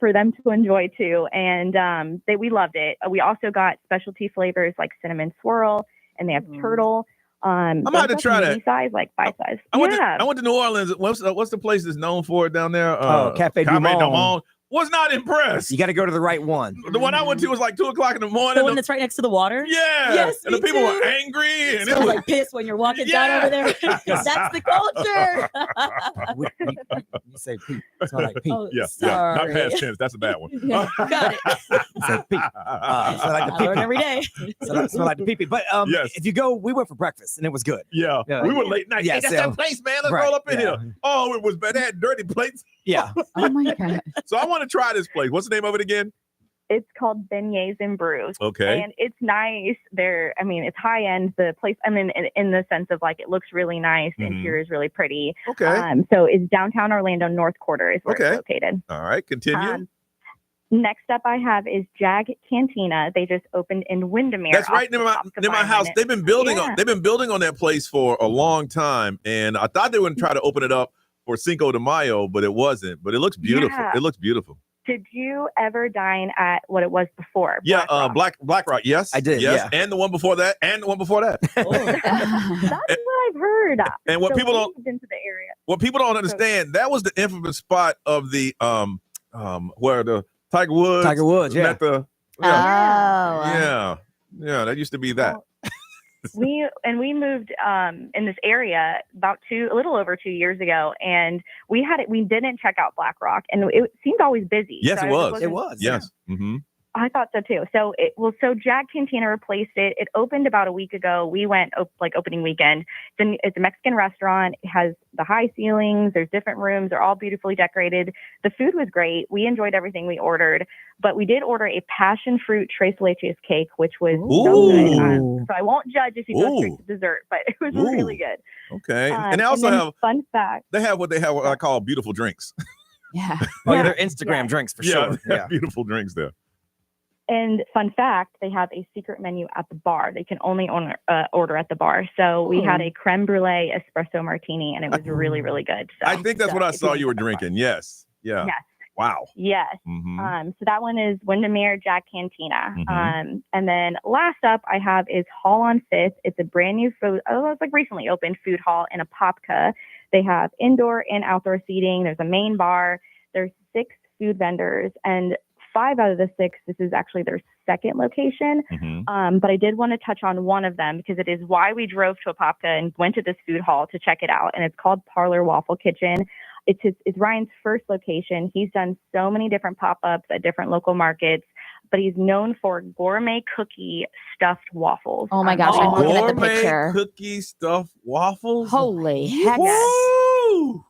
for them to enjoy too. And we loved it. We also got specialty flavors like cinnamon swirl, and they have turtle. I'm about to try that. Size, like bite size. I went to New Orleans. What's the place that's known for it down there? Cafe du Monde. Was not impressed. You got to go to the right one. The one I went to was like 2:00 in the morning. The one that's right next to the water? Yeah. Yes, and the people were angry. And it was like pissed when you're walking down over there. That's the culture. You say Pete. It's not like Pete. Oh, yeah. Not past tense. That's a bad one. Got it. You say Pete. It's like the I learn every day. It's like the pee-pee. But if you go, we went for breakfast and it was good. Yeah. We were late night. Yeah, hey, that's that place, man. Let's roll up in here. Oh, it was bad. They had dirty plates. Yeah. Oh my God. So I want to try this place. What's the name of it again? It's called Beignets and Brews. Okay. And it's nice. It's high end. The place, in the sense of like, it looks really nice. The interior is really pretty. Okay. So it's downtown Orlando, North Quarter is where it's located. All right. Continue. Next up I have is Jag Cantina. They just opened in Windermere. That's right near my house. They've been building on that place for a long time. And I thought they would try to open it up for Cinco de Mayo, but it wasn't. But it looks beautiful. Yeah. It looks beautiful. Did you ever dine at what it was before? Yeah, Black Rock. Yes, I did. Yes, yeah. and the one before that, and the one before that. That's what I've heard. And what people don't into the area. What people don't understand, that was the infamous spot of the where the Tiger Woods. Yeah. Met the yeah, that used to be that. We moved in this area a little over 2 years ago, and we didn't check out Black Rock, and it seemed always busy. Yes, so it was. Yes. Mm-hmm. I thought so too. So Jag Cantina replaced it. It opened about a week ago. We went opening weekend. It's a Mexican restaurant. It has the high ceilings. There's different rooms. They're all beautifully decorated. The food was great. We enjoyed everything we ordered, but we did order a passion fruit tres leches cake, which was so good. So I won't judge if you go straight to dessert, but it was really good. Okay. And they also have fun fact. They have what I call beautiful drinks. Yeah. They're Instagram drinks for sure. Yeah, beautiful drinks there. And fun fact, they have a secret menu at the bar. They can only order at the bar. So we had a creme brulee espresso martini, and it was really, really good. So, I think that's what I saw you were drinking. Yes. Yeah. Yes. Wow. Yes. Mm-hmm. So that one is Windermere Jag Cantina. And then last up I have is Hall on Fifth. It's a brand new it's like recently opened food hall in Apopka. They have indoor and outdoor seating. There's a main bar. There's 6 food vendors, and 5 out of the 6, this is actually their second location. But I did want to touch on one of them because it is why we drove to Apopka and went to this food hall to check it out. And it's called Parlor Waffle Kitchen. It's Ryan's first location. He's done so many different pop-ups at different local markets, but he's known for gourmet cookie stuffed waffles. Oh my gosh, I'm looking at the picture. Cookie stuffed waffles? Holy heck. Woo!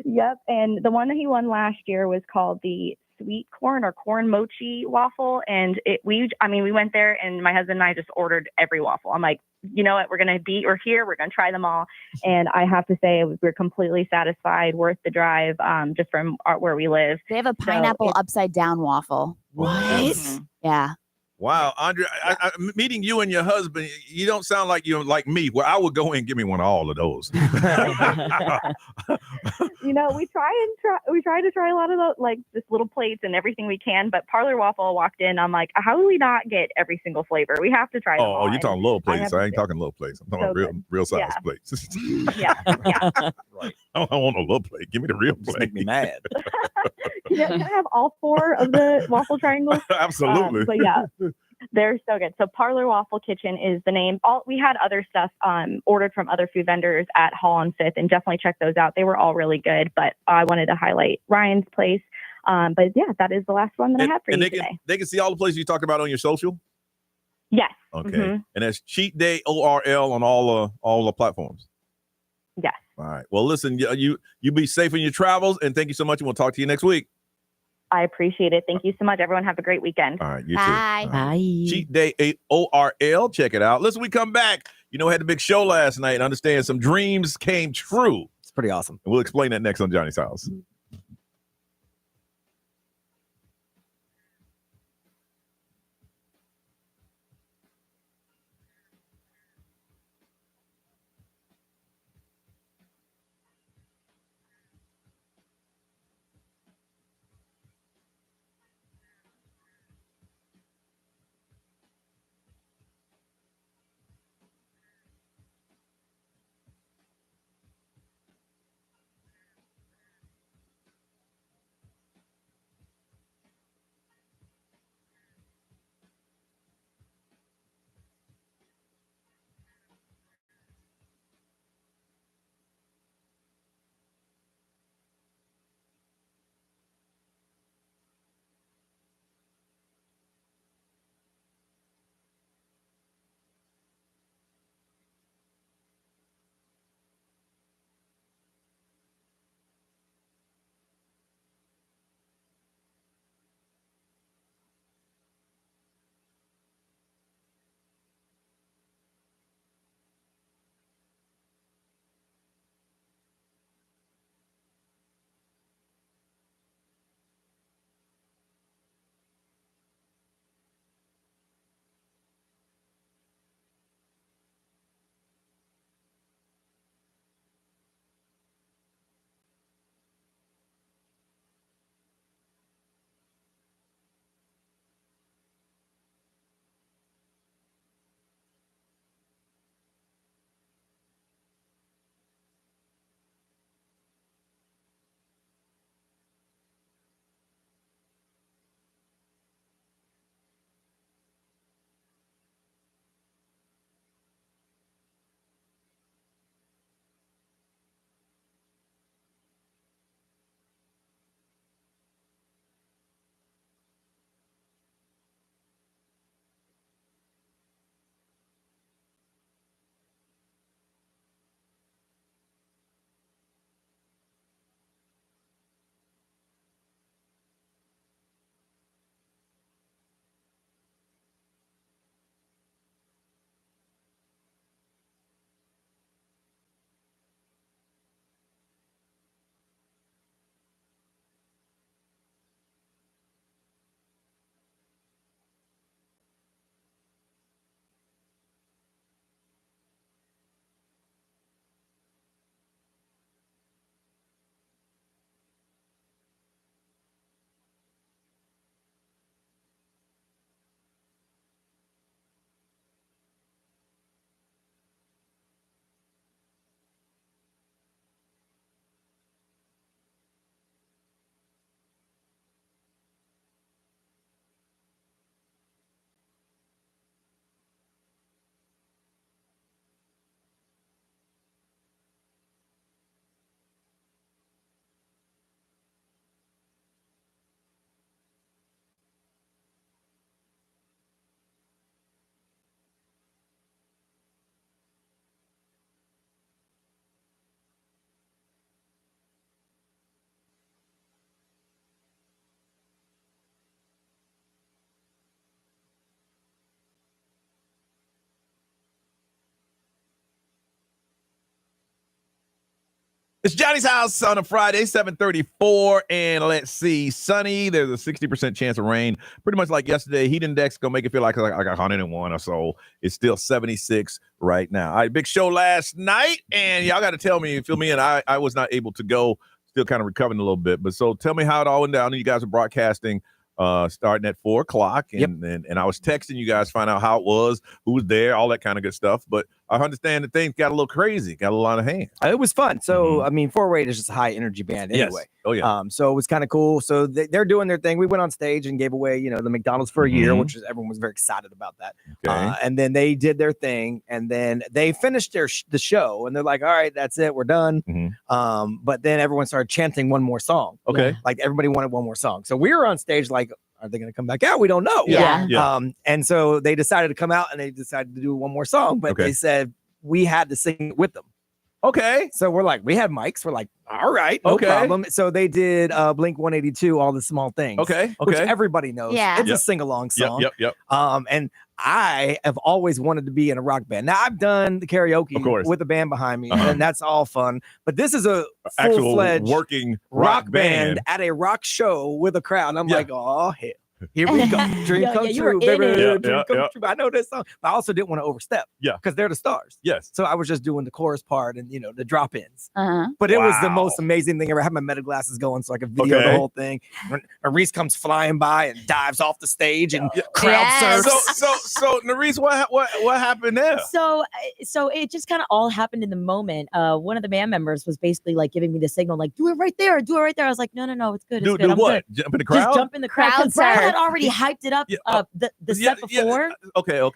Yep. And the one that he won last year was called the sweet corn or corn mochi waffle. And we went there and my husband and I just ordered every waffle. I'm like, you know what, we're here, we're going to try them all. And I have to say we're completely satisfied, worth the drive, just from where we live. They have a pineapple upside down waffle. What? Yeah. Wow, Andre, meeting you and your husband, you don't sound like you're like me, where I would go and give me one of all of those. You know, we try to try a lot of those, like just little plates and everything we can. But Parlor Waffle walked in. I'm like, how do we not get every single flavor? We have to try them all. Oh, you're talking little plates. I ain't talking little plates. I'm talking so real size Yeah. plates. Yeah. Right. I don't want a little plate. Give me the real plate. Make me mad. Can I have all 4 of the waffle triangles? Absolutely. But yeah, they're so good. So Parlor Waffle Kitchen is the name. We had other stuff ordered from other food vendors at Hall on 5th, and definitely check those out. They were all really good, but I wanted to highlight Ryan's place. But yeah, that is the last one that I have for you today. They can see all the places you talked about on your social? Yes. Okay. Mm-hmm. And that's Cheat Day ORL on all the platforms. Yes. All right. Well, listen, you be safe in your travels, and thank you so much, and we'll talk to you next week. I appreciate it. Thank you so much. Everyone have a great weekend. All right. You Bye. too. Bye. Cheat Day ORL. Check it out. Listen, we come back. We had a big show last night and understand some dreams came true. It's pretty awesome. And we'll explain that next on Johnny's House. It's Johnny's house on a Friday, 7:34, and let's see, sunny. There's a 60% chance of rain. Pretty much like yesterday. Heat index gonna make it feel like 101 or so. It's still 76 right now. All right, big show last night, and y'all got to tell me, fill me in. I was not able to go. Still kind of recovering a little bit, but so tell me how it all went down. You guys are broadcasting starting at 4:00, and I was texting you guys, find out how it was, who was there, all that kind of good stuff. But I understand that things got a little crazy, got a lot of hands. It was fun. So, I mean, 408 is just a high energy band anyway. Yes. Oh, yeah. So it was kind of cool. So they're doing their thing. We went on stage and gave away, the McDonald's for a year, which is everyone was very excited about that. Okay. And then they did their thing, and then they finished the show, and they're like, "All right, that's it, we're done." But then everyone started chanting one more song. Okay. Like everybody wanted one more song. So we were on stage like, are they going to come back out? We don't know. Yeah. And so they decided to come out and they decided to do one more song, but they said we had to sing it with them. Okay. So we're like, we had mics. We're like, all right, no problem. So they did Blink 182, All the Small Things. Okay. Which everybody knows. Yeah. It's a sing-along song. Yep. And I have always wanted to be in a rock band. Now I've done the karaoke with a band behind me, and that's all fun. But this is a full-fledged working rock band at a rock show with a crowd. And I'm like, oh hell. Here we go. Dream come you were true, in baby. it. Dream come true. I know this song. But I also didn't want to overstep. Yeah. Because they're the stars. Yes. So I was just doing the chorus part and, the drop-ins. Uh-huh. But it was the most amazing thing ever. I had my meta glasses going so I could video the whole thing. When Reese comes flying by and dives off the stage and crowd surfs. So Nerese, what happened there? So it just kind of all happened in the moment. One of the band members was basically like giving me the signal, like, do it right there. I was like, no, it's good. It's good. Do I'm what? good. Jump in the crowd? Just jump in the crowd. Crowd Brian surf. had already hyped it up the set before. Okay. All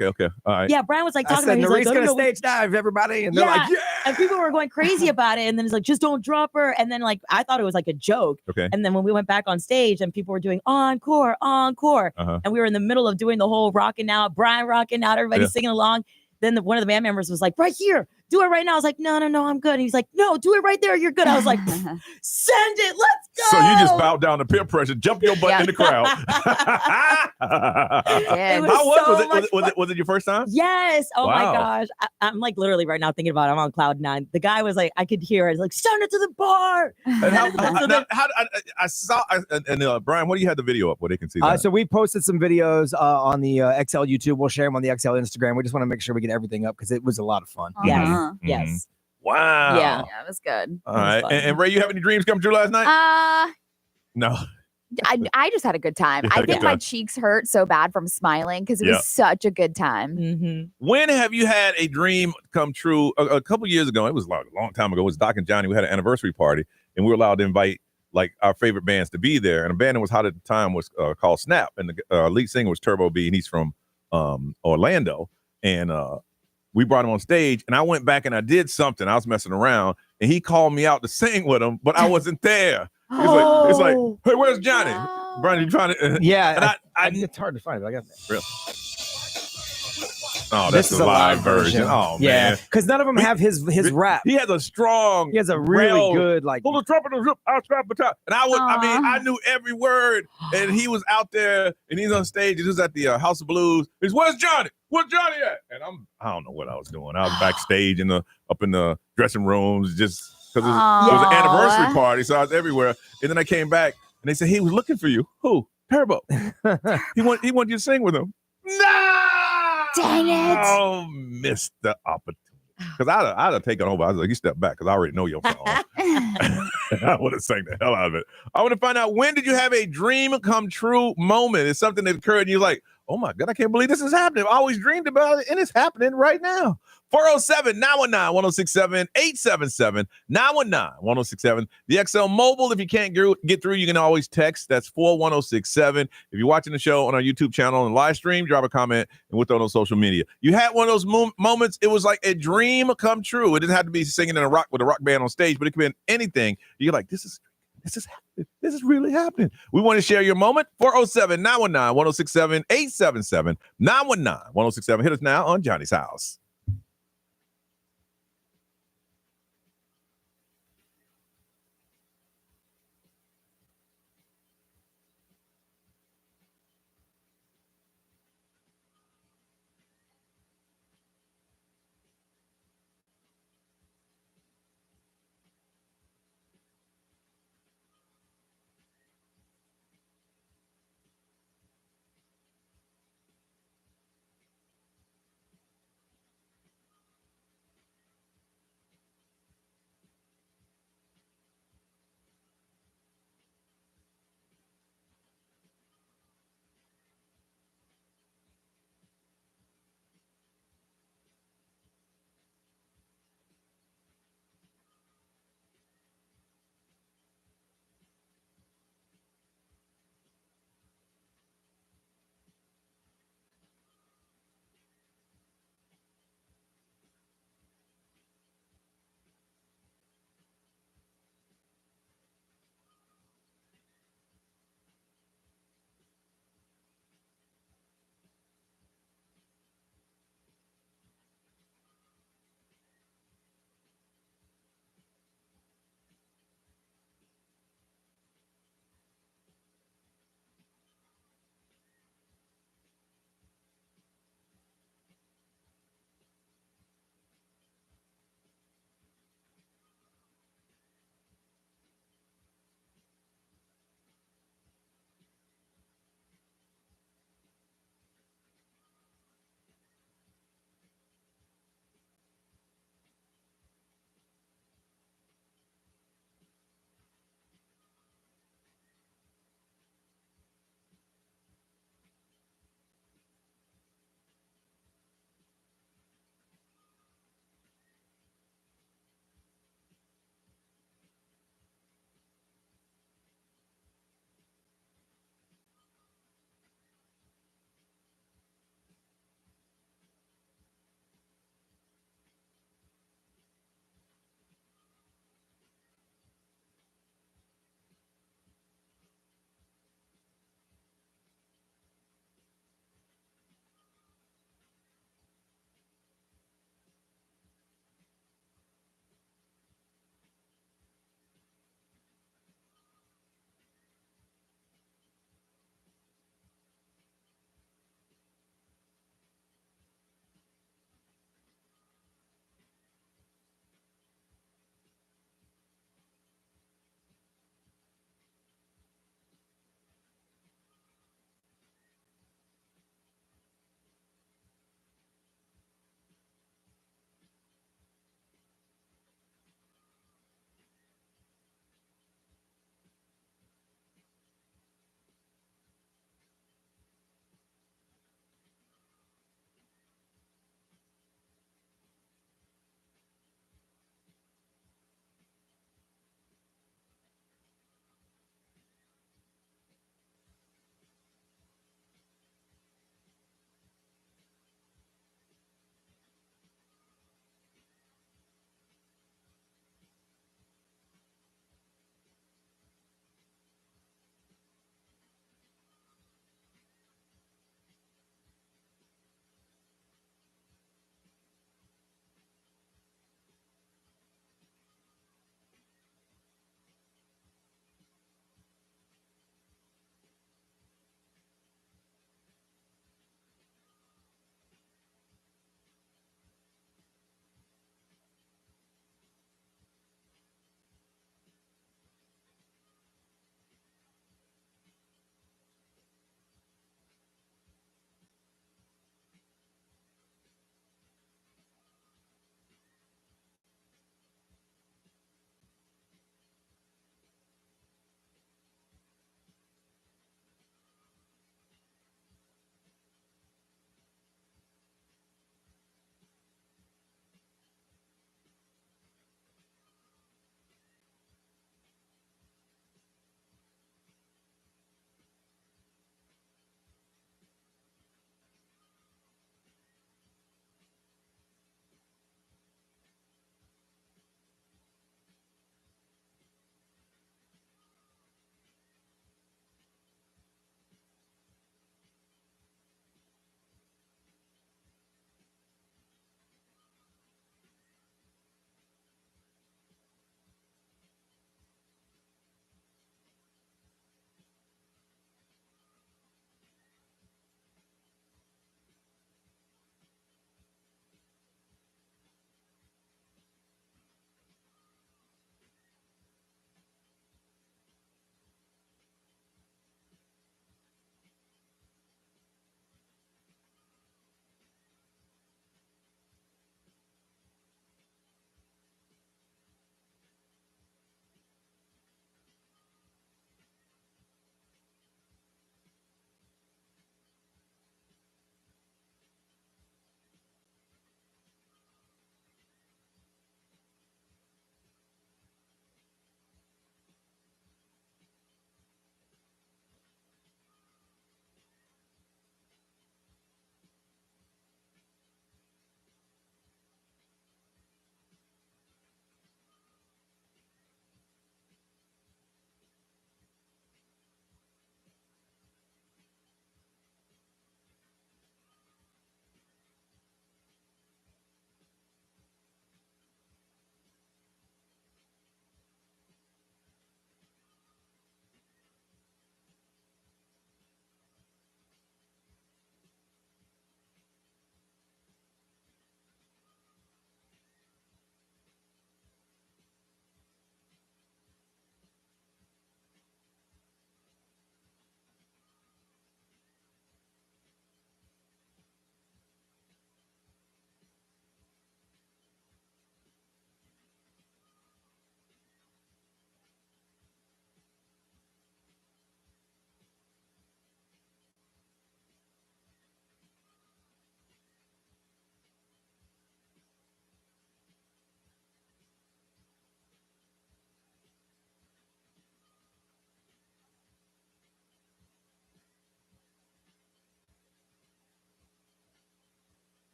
right. Yeah, Brian was like talking I said, about it. He's Nerese like, gonna stage dive, everybody. And they're like, yeah. And people were going crazy about it. And then it's like, just don't drop her. And then like, I thought it was like a joke. Okay. And then when we went back on stage and people were doing encore, and we were in the middle of doing the whole rocking out, Brian rocking out, everybody singing along. Then one of the band members was like, right here, do it right now. I was like, no, I'm good. And he's like, no, do it right there. You're good. I was like, send it. Let's go. So you just bowed down to peer pressure, jump your butt in the crowd. Was it your first time? Yes. Oh my Wow. gosh. I'm like literally right now thinking about it. I'm on cloud 9. The guy was like, I could hear it. Like, send it to the bar. And Brian, what do you have the video up where they can see that? So we posted some videos on the XL YouTube. We'll share them on the XL Instagram. We just want to make sure we get everything up because it was a lot of fun. Yes. Wow. Yeah. It was good. All right. And Ray, you have any dreams come true last night? No. I just had a good time. I think my cheeks hurt so bad from smiling because it was such a good time. Mm-hmm. When have you had a dream come true? A couple years ago, it was a long time ago. It was Doc and Johnny. We had an anniversary party, and we were allowed to invite like our favorite bands to be there. And a band that was hot at the time was called Snap, and the lead singer was Turbo B, and he's from Orlando. And we brought him on stage, and I went back and I did something. I was messing around, and he called me out to sing with him, but I wasn't there. It's like, hey, where's Johnny? Brian, you trying to? Yeah, and it's hard to find, but I got that. Really? Oh, that's the live version. Oh, yeah, man. Because none of them have his rap. He has a strong. He has a really good like. Hold the trumpet, I'll strap the top. And I knew every word. And he was out there, and he's on stage. He was at the House of Blues. He's, where's Johnny? Where's Johnny at? And I don't know what I was doing. I was backstage up in the dressing rooms, just because it was an anniversary party, so I was everywhere. And then I came back, and they said he was looking for you. Who? Turbo. he wanted you to sing with him. No. Dang it. Oh, missed the opportunity. Because I'd have taken over. I was like, you step back because I already know your song. I would have sang the hell out of it. I want to find out, when did you have a dream come true moment? It's something that occurred and you're like, oh my God, I can't believe this is happening. I always dreamed about it and it's happening right now. 407-919-1067, 877-919-1067. The XL Mobile, if you can't get through, you can always text. That's 41067. If you're watching the show on our YouTube channel and live stream, drop a comment and we'll throw it on social media. You had one of those moments, it was like a dream come true. It didn't have to be singing with a rock band on stage, but it could be anything. You're like, this is happening. This is really happening. We want to share your moment. 407-919-1067, 877-919-1067. Hit us now on Johnny's House.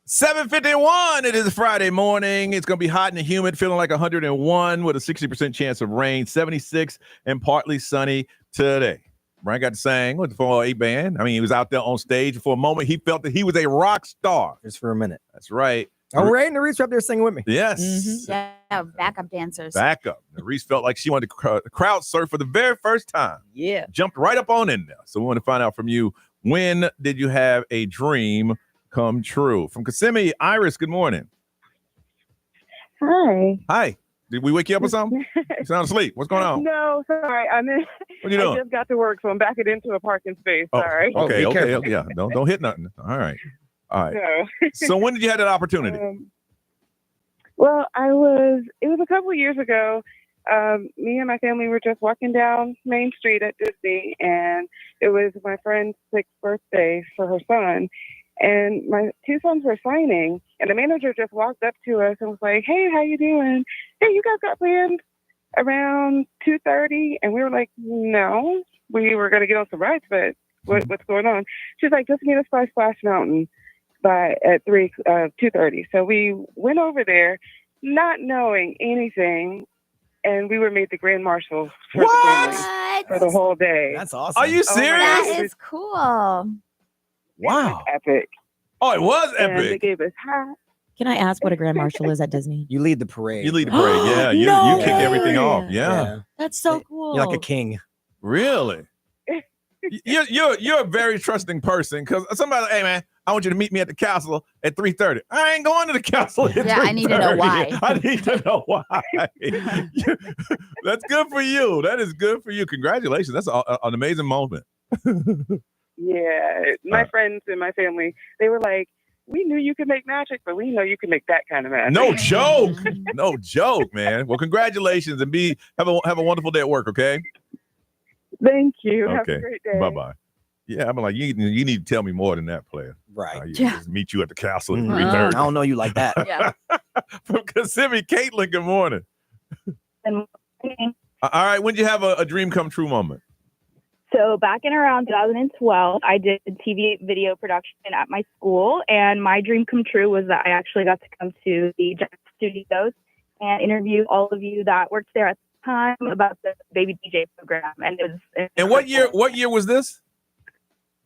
7:51. It is Friday morning. It's going to be hot and humid, feeling like 101 with a 60% chance of rain, 76 and partly sunny today. Brian got to sing with the 408 band. I mean, he was out there on stage. For a moment, he felt that he was a rock star. Just for a minute. That's right. Oh, Ray and Reese were up there singing with me. Yes. Yeah, backup dancers. Backup. Reese felt like she wanted to crowd surf for the very first time. Yeah. Jumped right up on in there. So we want to find out from you, when did you have a dream come true? From Kissimmee, Iris, good morning. Hi. Hi. Did we wake you up or something? You sound asleep. What's going on? No, sorry. I'm in. What you doing? I just got to work, so I'm backing into a parking space. Oh, Sorry. Okay. Yeah. Don't hit nothing. All right. No. So when did you have that opportunity? Well, it was a couple of years ago. Me and my family were just walking down Main Street at Disney, and it was my friend's 6th birthday for her son. And my two sons were signing, and the manager just walked up to us and was like, "Hey, how you doing? Hey, you guys got planned around 2:30?" And we were like, "No, we were going to get on some rides, but what's going on?" She's like, "Just meet us by Splash Mountain at 2:30." So we went over there, not knowing anything, and we were made the grand marshal for the family for the whole day. That's awesome. Are you serious? That is cool. Wow. Epic. Oh, it was And they epic. gave us hats. Can I ask what a grand marshal is at Disney? You lead the parade. You lead the parade. Yeah. You No kick everything way. off. Yeah. That's so cool. You're like a king. Really? You're a very trusting person, because somebody, hey man, I want you to meet me at the castle at 3:30. I ain't going to the castle at 3:30. Yeah, I need to know why. I need to know why. That's good for you. That is good for you. Congratulations. That's an amazing moment. Yeah, my friends and my family, they were like, "We knew you could make magic, but we know you can make that kind of magic." No joke. No joke, man. Well, congratulations, and have a wonderful day at work, okay? Thank you. Okay. Have a great day. Bye-bye. Yeah, I'm like, you need to tell me more than that, player. Right. Just meet you at the castle at I 3:30. don't know you like that. Yeah. From Kissimmee, Caitlin, good morning. And All right, when did you have a dream come true moment? so back in around 2012, I did TV video production at my school, and my dream come true was that I actually got to come to the Jack Studios and interview all of you that worked there at the time about the Baby DJ program. And it was. And what year was this?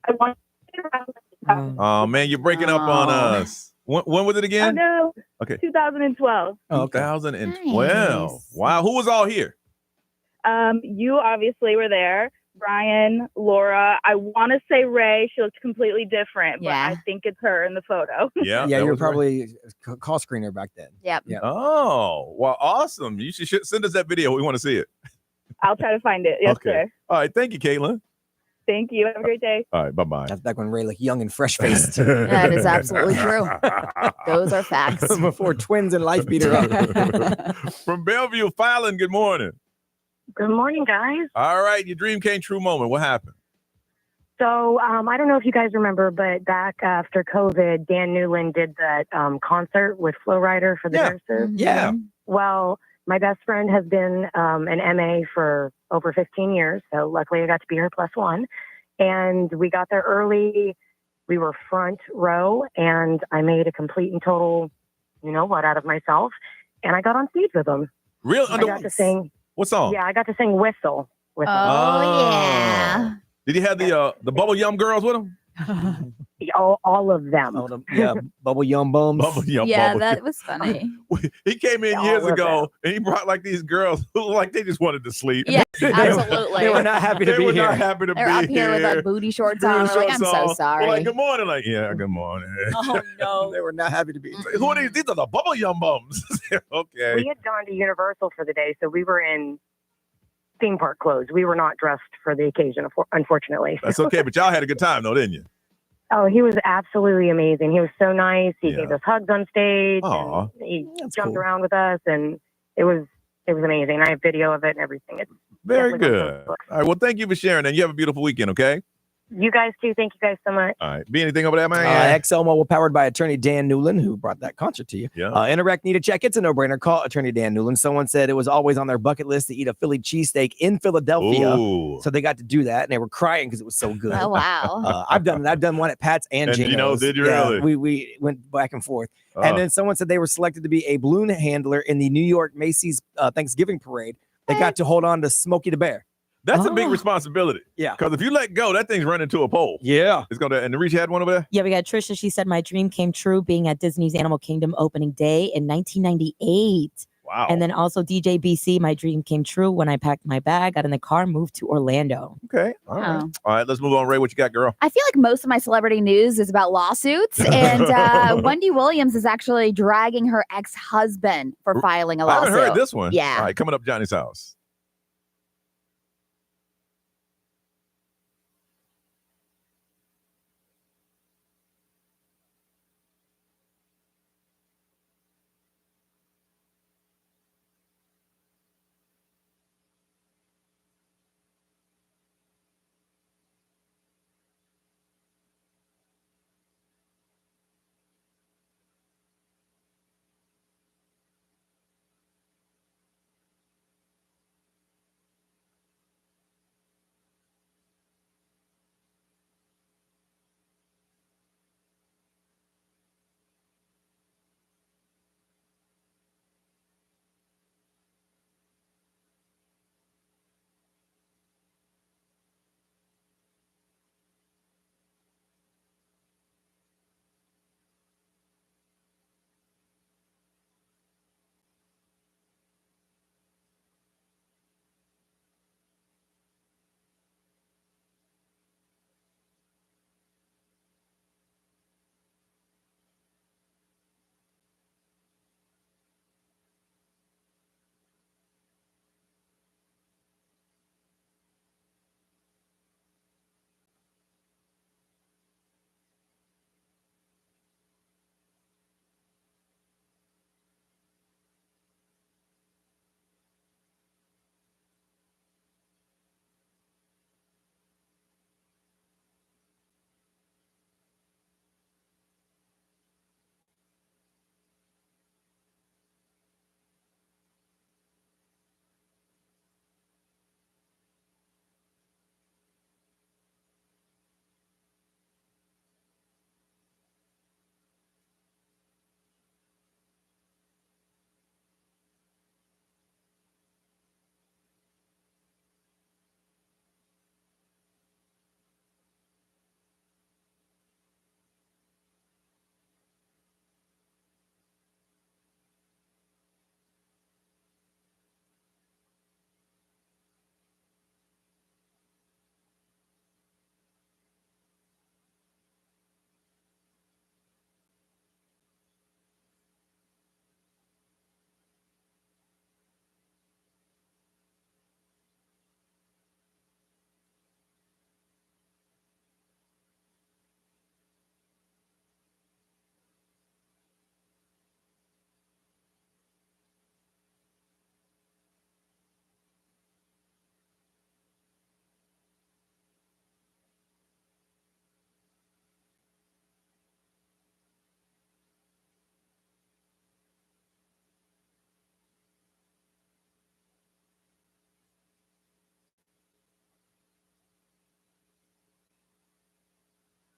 I wanted to Oh man, you're breaking up on us. When was it Oh again? no! Okay. 2012. Oh, okay. 2012. Nice. Wow, who was all here? You obviously were there. Brian, Laura. I want to say Ray. She looked completely different, but Yeah. I think it's her in the photo. Yeah, Yeah, that you were was right. probably a call screener back then. Yep. Yeah. Oh, well, awesome. You should send us that video. We want to see it. I'll try to find it. Yes, Okay. sir. All right, thank you, Caitlin. Thank you. Have a great day. All right, bye-bye. That's back when Ray looked young and fresh faced. That is absolutely true. Those are facts. Before twins and life beat her up. From Bellevue, Fallon, good morning. Good morning, guys. All right, your dream came true moment. What happened? So I don't know if you guys remember, but back after COVID, Dan Newland did that concert with Flo Rida for the nurses. Yeah. Well, my best friend has been an MA for over 15 years. So luckily I got to be her plus one. And we got there early. We were front row, and I made a complete and total, out of myself. And I got on stage with them. Real? I got to sing. What song? Yeah, I got to sing Whistle with them. Oh, yeah. Did he have the Bubble Yum girls with him? All of them. Yeah, Bubble Yum Bums. Bubble Yum. Yeah, Bubble that Yum. was funny. He came in All years of ago and he brought like these girls who looked like they just wanted to sleep. Yeah, absolutely. They were not happy to They be were here. not happy to They're be up here with here. like booty shorts Booty on. We're like, I'm shorts so on. sorry. We're like, good morning. Like, yeah, good morning. Oh no. They were not happy to be here. Who are these? These are the Bubble Yum Bums. Okay. We had gone to Universal for the day, so we were in theme park clothes. We were not dressed for the occasion, unfortunately. That's okay, but y'all had a good time though, didn't you? Oh, he was absolutely amazing. He was so nice. He Yeah. gave us hugs on stage. Aw. And he That's jumped cool. around with us, and it was amazing. I have video of it and everything. It's Very definitely one of good. those books. All right. Well, thank you for sharing, and you have a beautiful weekend. Okay. You guys too. Thank you guys so much. All right. Be anything over there, man? XL Mobile powered by attorney Dan Newland, who brought that concert to you. Yeah. Interact, need a check. It's a no-brainer. Call attorney Dan Newland. Someone said it was always on their bucket list to eat a Philly cheesesteak in Philadelphia. Ooh. So they got to do that, and they were crying because it was so good. Oh, wow. I've done it. I've done one at Pat's and Gino's. Did you Yeah, really? We went back and forth. And then someone said they were selected to be a balloon handler in the New York Macy's Thanksgiving parade. They got to hold on to Smokey the Bear. That's a big responsibility. Yeah. Because if you let go, that thing's running to a pole. Yeah. It's gonna. And the Reach had one over there? Yeah, we got Trisha. She said, my dream came true being at Disney's Animal Kingdom opening day in 1998. Wow. And then also DJ BC, my dream came true when I packed my bag, got in the car, moved to Orlando. Okay. All right. Oh. All right. Let's move on. Ray, what you got, girl? I feel like most of my celebrity news is about lawsuits, and Wendy Williams is actually dragging her ex-husband for filing a I lawsuit. haven't heard this one. Yeah. All right. Coming up, Johnny's house.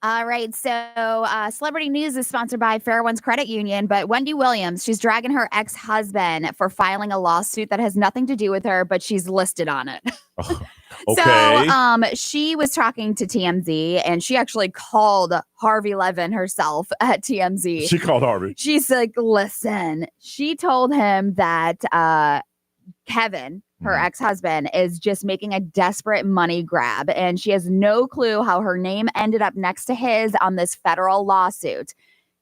All right, so celebrity news is sponsored by Fair Ones Credit Union, but Wendy Williams, she's dragging her ex-husband for filing a lawsuit that has nothing to do with her, but she's listed on it. Okay. So she was talking to TMZ, and she actually called Harvey Levin herself at TMZ. She called Harvey. She's like, listen, she told him that Kevin, her ex-husband, is just making a desperate money grab, and she has no clue how her name ended up next to his on this federal lawsuit.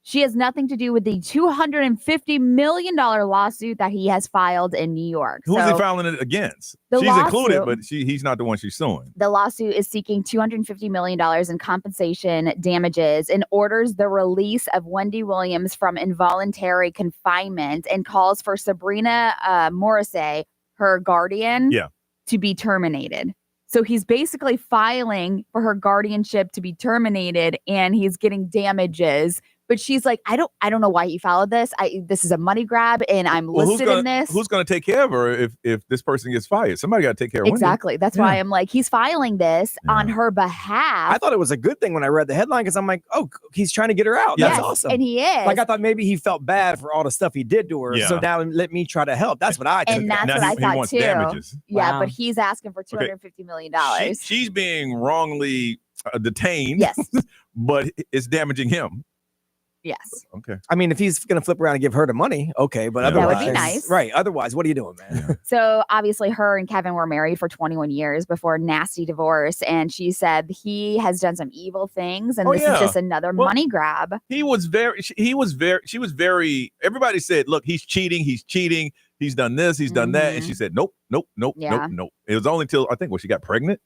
She has nothing to do with the $250 million lawsuit that he has filed in New York. Who's he filing it against? She's included, but he's not the one she's suing. The lawsuit is seeking $250 million in compensation damages and orders the release of Wendy Williams from involuntary confinement and calls for Sabrina Morrissey, her guardian, to be terminated. So he's basically filing for her guardianship to be terminated, and he's getting damages. But she's like, I don't know why he filed this. This is a money grab, and I'm listed in this. Who's going to take care of her if this person gets fired? Somebody got to take care of Wendy. Exactly. That's why I'm like, he's filing this on her behalf. I thought it was a good thing when I read the headline because I'm like, oh, he's trying to get her out. Yes, That's awesome. and he is. Like, I thought maybe he felt bad for all the stuff he did to her. Yeah. So now let me try to help. That's what I think. And that's Now what I he thought wants too. damages. Yeah, Wow. but he's asking for $250 million. She's being wrongly detained. Yes. But it's damaging him. Yes. Okay. I mean, if he's going to flip around and give her the money, okay. But Yeah. otherwise, That would be nice. Right. Otherwise, what are you doing, man? So obviously her and Kevin were married for 21 years before a nasty divorce. And she said he has done some evil things. And this is just another money grab. She was very, everybody said, look, he's cheating. He's done this, he's done that. And she said, nope. Yeah. It was only till, I think, when she got pregnant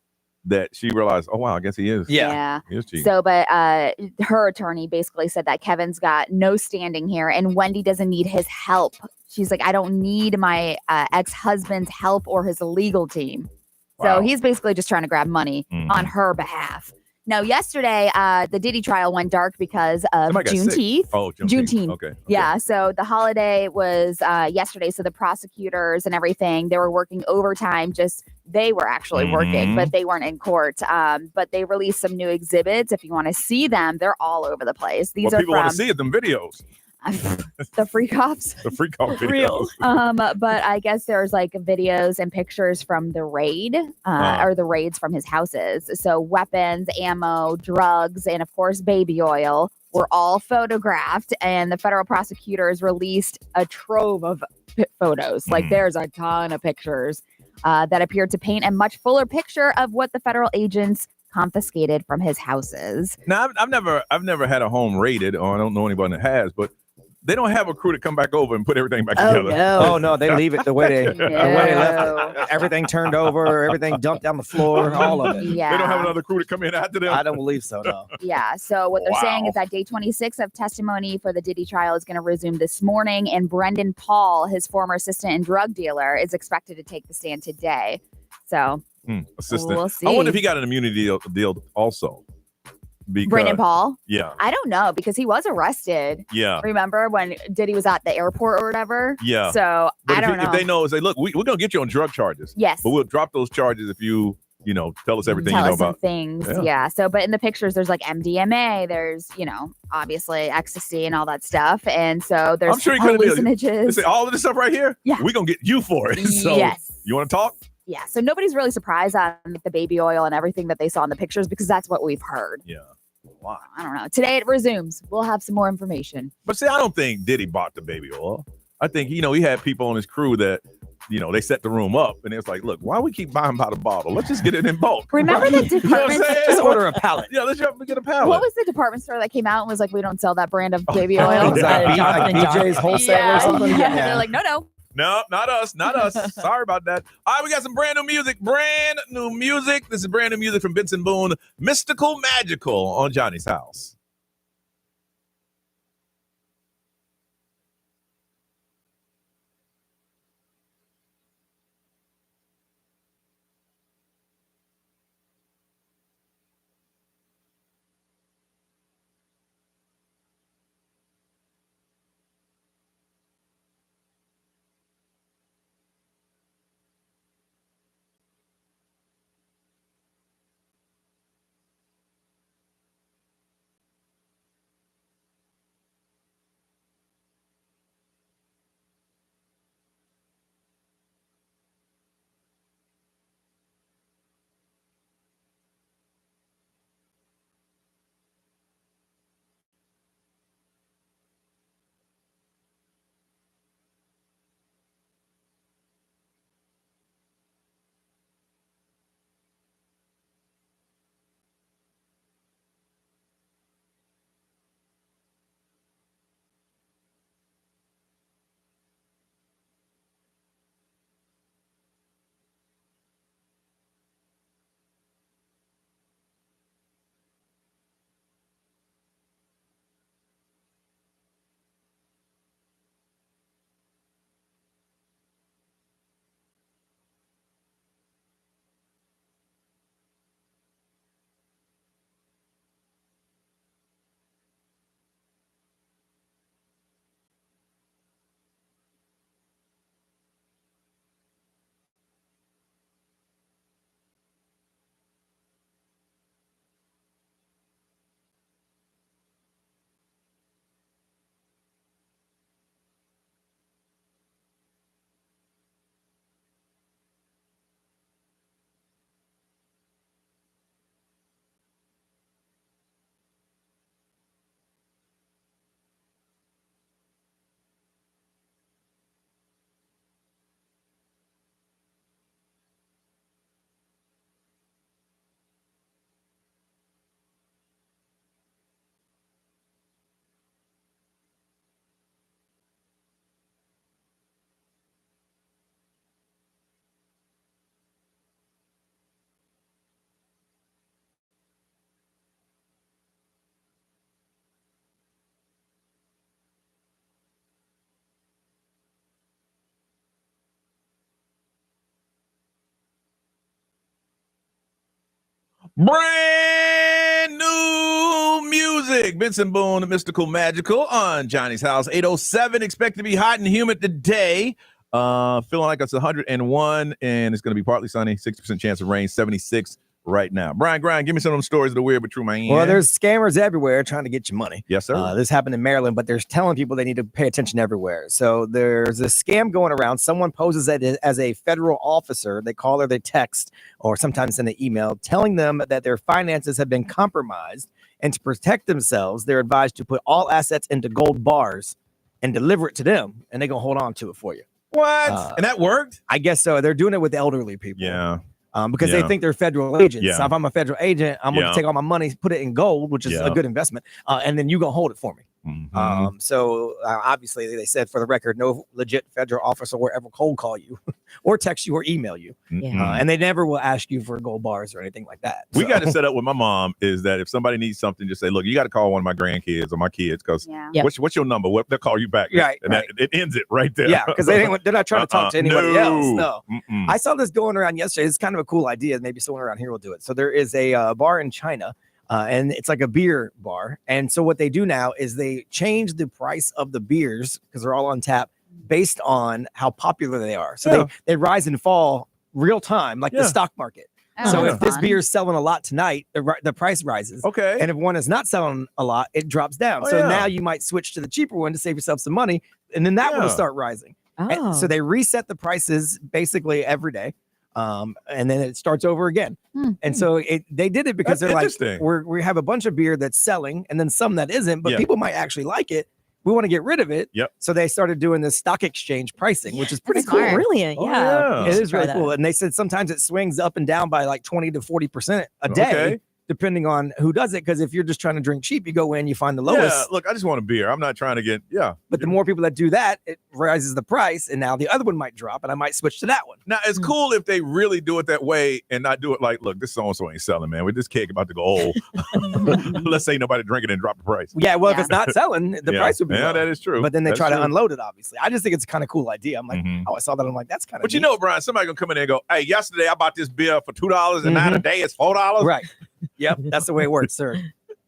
that she realized, oh, wow, I guess he is. Yeah. He is cheating. So, but her attorney basically said that Kevin's got no standing here and Wendy doesn't need his help. She's like, I don't need my ex-husband's help or his legal team. Wow. So he's basically just trying to grab money on her behalf. Now, yesterday, the Diddy trial went dark because of Somebody got sick. Juneteenth. Oh, Juneteenth. Okay. Yeah, so the holiday was yesterday. So the prosecutors and everything, they were working overtime. They were actually working, but they weren't in court. But they released some new exhibits. If you want to see them, they're all over the place. These What are people want to see is them videos. the freak offs. The freak off videos. But I guess there's like videos and pictures from the raid or the raids from his houses. So weapons, ammo, drugs, and of course, baby oil were all photographed. And the federal prosecutors released a trove of photos. Like there's a ton of pictures that appeared to paint a much fuller picture of what the federal agents confiscated from his houses. Now, I've never had a home raided, or I don't know anybody that has, but they don't have a crew to come back over and put everything back together. No. Oh no, they leave it the way they left it. Everything turned over, everything dumped down the floor, all of it. Yeah. They don't have another crew to come in after them. I don't believe so, no. Yeah. So what they're saying is that day 26 of testimony for the Diddy trial is going to resume this morning. And Brendan Paul, his former assistant and drug dealer, is expected to take the stand today. So assistant. we'll see. I wonder if he got an immunity deal also. Because, Brendan Paul? Yeah. I don't know because he was arrested. Yeah. Remember when Diddy was at the airport or whatever? Yeah. So But I don't know. If they know, say, look, we're going to get you on drug charges. Yes. But we'll drop those charges if you tell us everything Tell you know us some about things. Yeah. Yeah. So, but in the pictures, there's like MDMA, there's, obviously ecstasy and all that stuff. And so there's I'm sure he could have been. They hallucinogens. say, all of this stuff right here, Yeah. we're going to get you for it. So Yes. you want to talk? Yeah. So nobody's really surprised on the baby oil and everything that they saw in the pictures because that's what we've heard. Yeah. Wow. I don't know. Today it resumes. We'll have some more information. But see, I don't think Diddy bought the baby oil. I think, he had people on his crew that, they set the room up and it's like, look, why we keep buying by the bottle? Let's just get it in bulk. Remember the You know what I'm department? saying? Just order a pallet. Yeah, let's just get a pallet. What was the department store that came out and was like, we don't sell that brand of baby oil? It's like Johnson & Johnson. BJ's wholesale Yeah. or something. Yeah. Yeah. They're like, no. No, not us. Not us. Sorry about that. All right, we got some brand new music. Brand new music. This is brand new music from Benson Boone. Mystical Magical on Johnny's House. Brand new music. Benson Boone, the Mystical Magical on Johnny's House. 807. Expect to be hot and humid today. Feeling like it's 101, and it's going to be partly sunny. 60% chance of rain. 76 right now. Brian Grind, give me some of them stories of the weird but true, man. Well, there's scammers everywhere trying to get your money. Yes, sir. This happened in Maryland, but they're telling people they need to pay attention everywhere. So there's a scam going around. Someone poses as a federal officer. They call or they text or sometimes send an email telling them that their finances have been compromised. And to protect themselves, they're advised to put all assets into gold bars and deliver it to them. And they're going to hold on to it for you. What? And that worked? I guess so. They're doing it with elderly people. Yeah. Because they think they're federal agents. Yeah. So if I'm a federal agent, I'm going to take all my money, put it in gold, which is a good investment, and then you're going to hold it for me. Mm-hmm. So obviously, they said for the record, no legit federal officer will ever cold call you or text you or email you. And they never will ask you for gold bars or anything like that. We got to set up with my mom is that if somebody needs something, just say, look, you got to call one of my grandkids or my kids because what's your number? They'll call you back. Right. And it ends it right there. Yeah, because they're not trying to talk to anybody else. No. Mm-mm. I saw this going around yesterday. It's kind of a cool idea. Maybe someone around here will do it. So there is a bar in China. And it's like a beer bar. And so what they do now is they change the price of the beers because they're all on tap based on how popular they are. So they rise and fall real time, like the stock market. Oh, So that's if this fun. beer is selling a lot tonight, the price rises. Okay. And if one is not selling a lot, it drops down. Now you might switch to the cheaper one to save yourself some money. And then that one will start rising. And so they reset the prices basically every day. And then it starts over again. And so they did it because That's they're like, we have a bunch of beer that's selling and then some that isn't, but people might actually like it. We want to get rid of it. Yep. So they started doing this stock exchange pricing, which is pretty cool. Smart. Brilliant. Yeah. It is really cool. And they said sometimes it swings up and down by like 20 to 40% a day. Depending on who does it, because if you're just trying to drink cheap, you go in, you find the lowest. Yeah, look, I just want a beer. I'm not trying to get, But the more people that do that, it rises the price, and now the other one might drop, and I might switch to that one. Now, it's cool if they really do it that way and not do it like, look, this so-and-so ain't selling, man. With this cake about to go old. Let's say nobody drinking and drop the price. Yeah, well, if it's not selling, the price would be low. that is true. But then they That's try true. to unload it, obviously. I just think it's a kind of cool idea. I'm like, I saw that. I'm like, that's kind of But you know, Brian, somebody gonna come in there and go, hey, yesterday I bought this beer for $2 and now today it's $4. Right. Yep. That's the way it works, sir.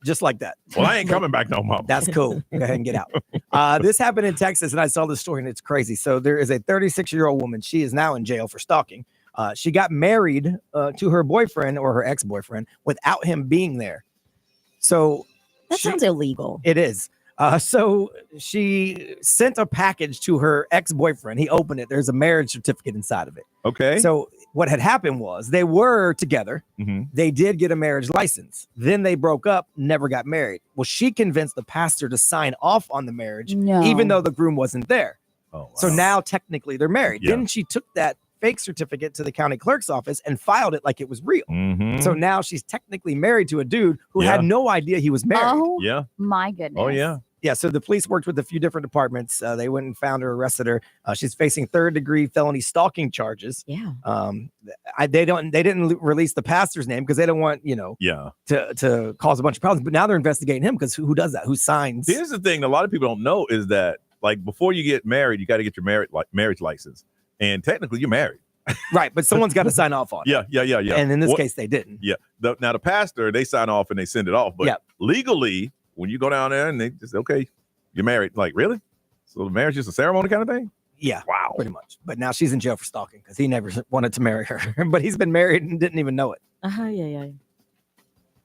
Just like that. Well, I ain't coming back no more. That's cool. Go ahead and get out. This happened in Texas, and I saw this story, and it's crazy. So there is a 36-year-old woman. She is now in jail for stalking. She got married to her boyfriend or her ex-boyfriend without him being there. So That sounds illegal. it is. So she sent a package to her ex-boyfriend. He opened it. There's a marriage certificate inside of it. Okay. So what had happened was they were together. They did get a marriage license. Then they broke up, never got married. Well, she convinced the pastor to sign off on the marriage, even though the groom wasn't there. Oh, wow. So now technically they're married. Yeah. Then she took that fake certificate to the county clerk's office and filed it like it was real. So now she's technically married to a dude who had no idea he was married. Oh, my goodness. Oh, yeah. Yeah, so the police worked with a few different departments. They went and found her, arrested her. She's facing third-degree felony stalking charges. Yeah. They didn't release the pastor's name because they don't want to cause a bunch of problems. But now they're investigating him because who does that? Who signs? Here's the thing: a lot of people don't know is that like before you get married, you got to get your marriage license, and technically you're married. Right, but someone's got to sign off on it. Yeah. And in this case, they didn't. Yeah. Now the pastor, they sign off and they send it off, but legally. When you go down there and they just, okay, you're married. Like, really? So the marriage is a ceremony kind of thing? Yeah. Wow. Pretty much. But now she's in jail for stalking because he never wanted to marry her. But he's been married and didn't even know it. Yeah.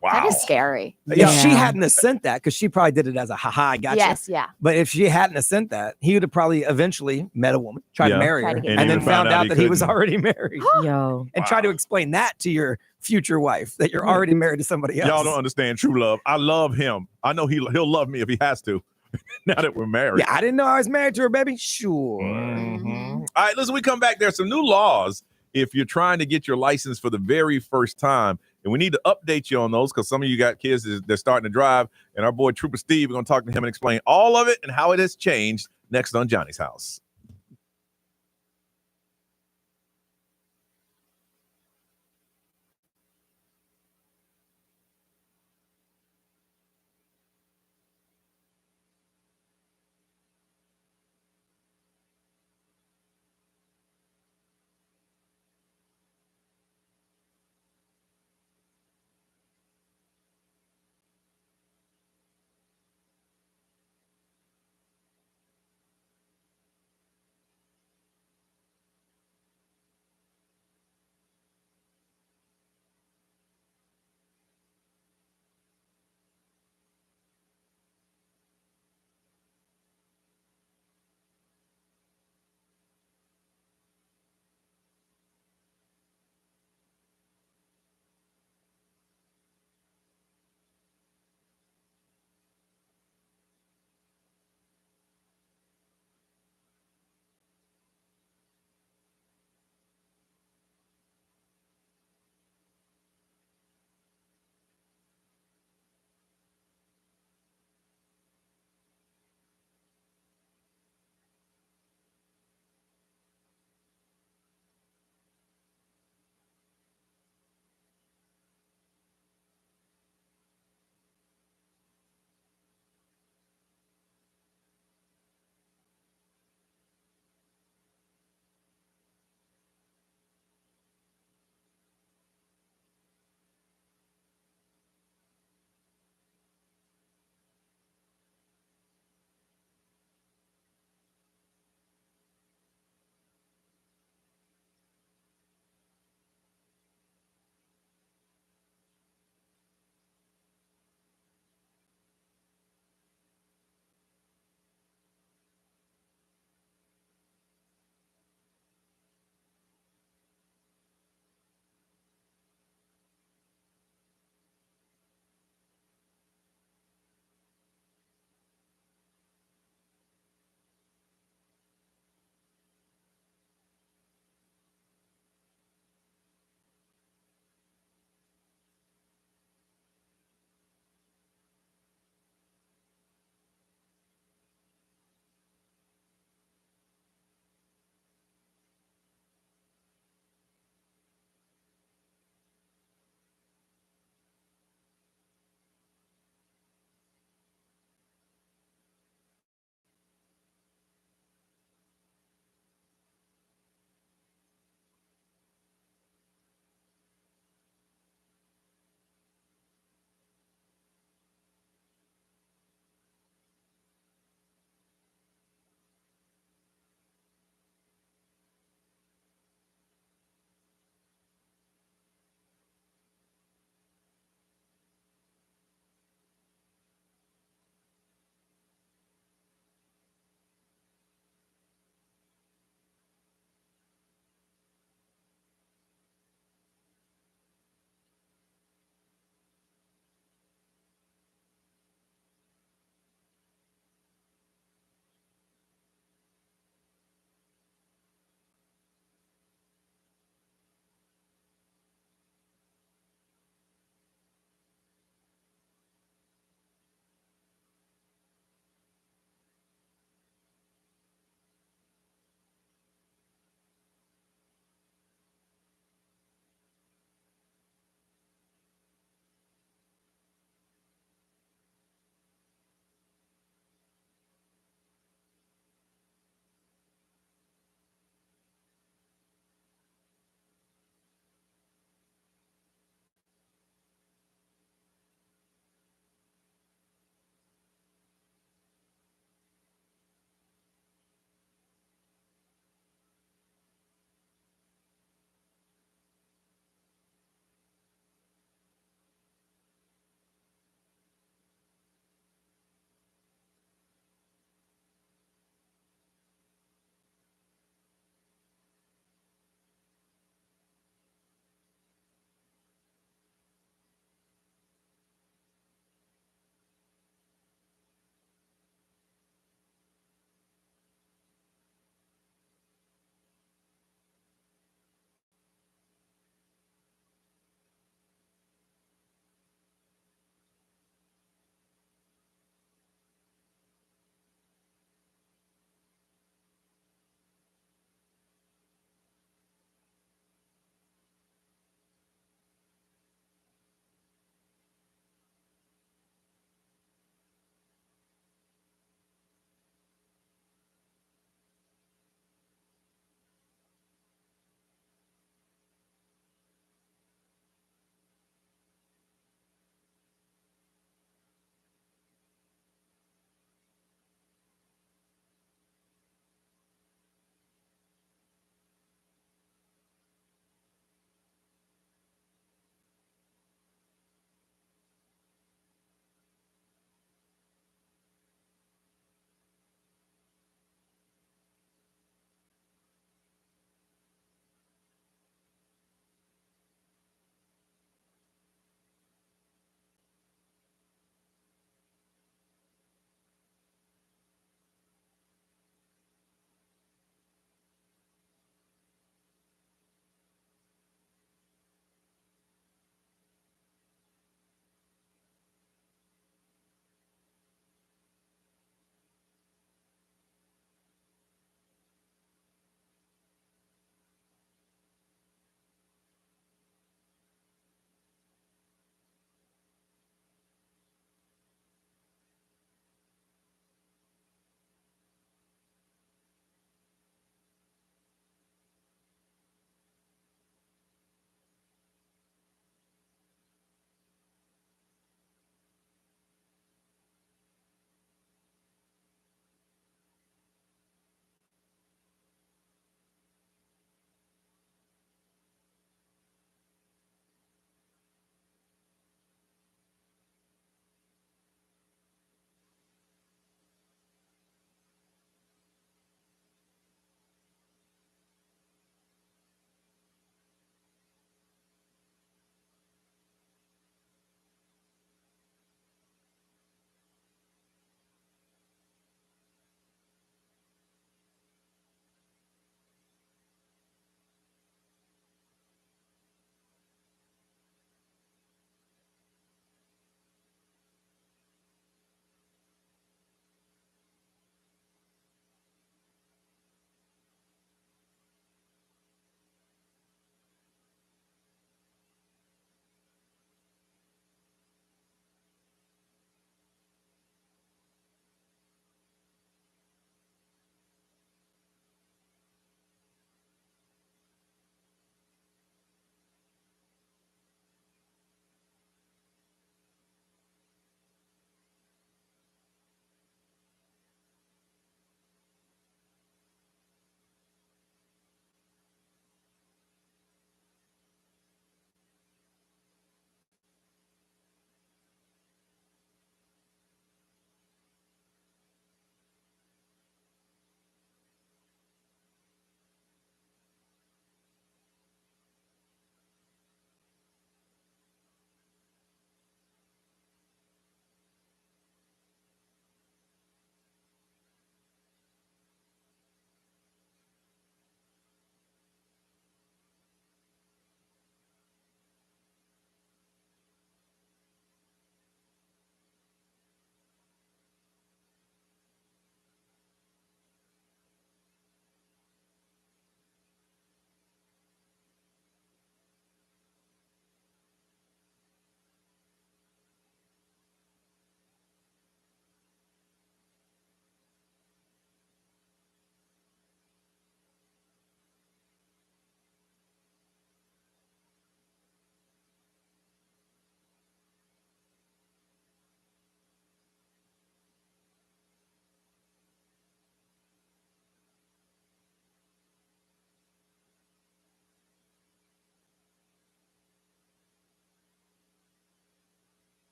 Wow. That is scary. Yeah. If she hadn't have sent that, because she probably did it as a I gotcha. Yes, yeah. But if she hadn't have sent that, he would have probably eventually met a woman, tried to marry her, and then found out that he was already married. And try to explain that to your future wife, that you're already married to somebody else. Y'all don't understand true love. I love him. I know he'll love me if he has to. Now that we're married. Yeah, I didn't know I was married to her, baby. Sure. All right, listen, we come back. There's some new laws if you're trying to get your license for the very first time. And we need to update you on those because some of you got kids that's starting to drive. And our boy Trooper Steve, we're going to talk to him and explain all of it and how it has changed next on Johnny's House.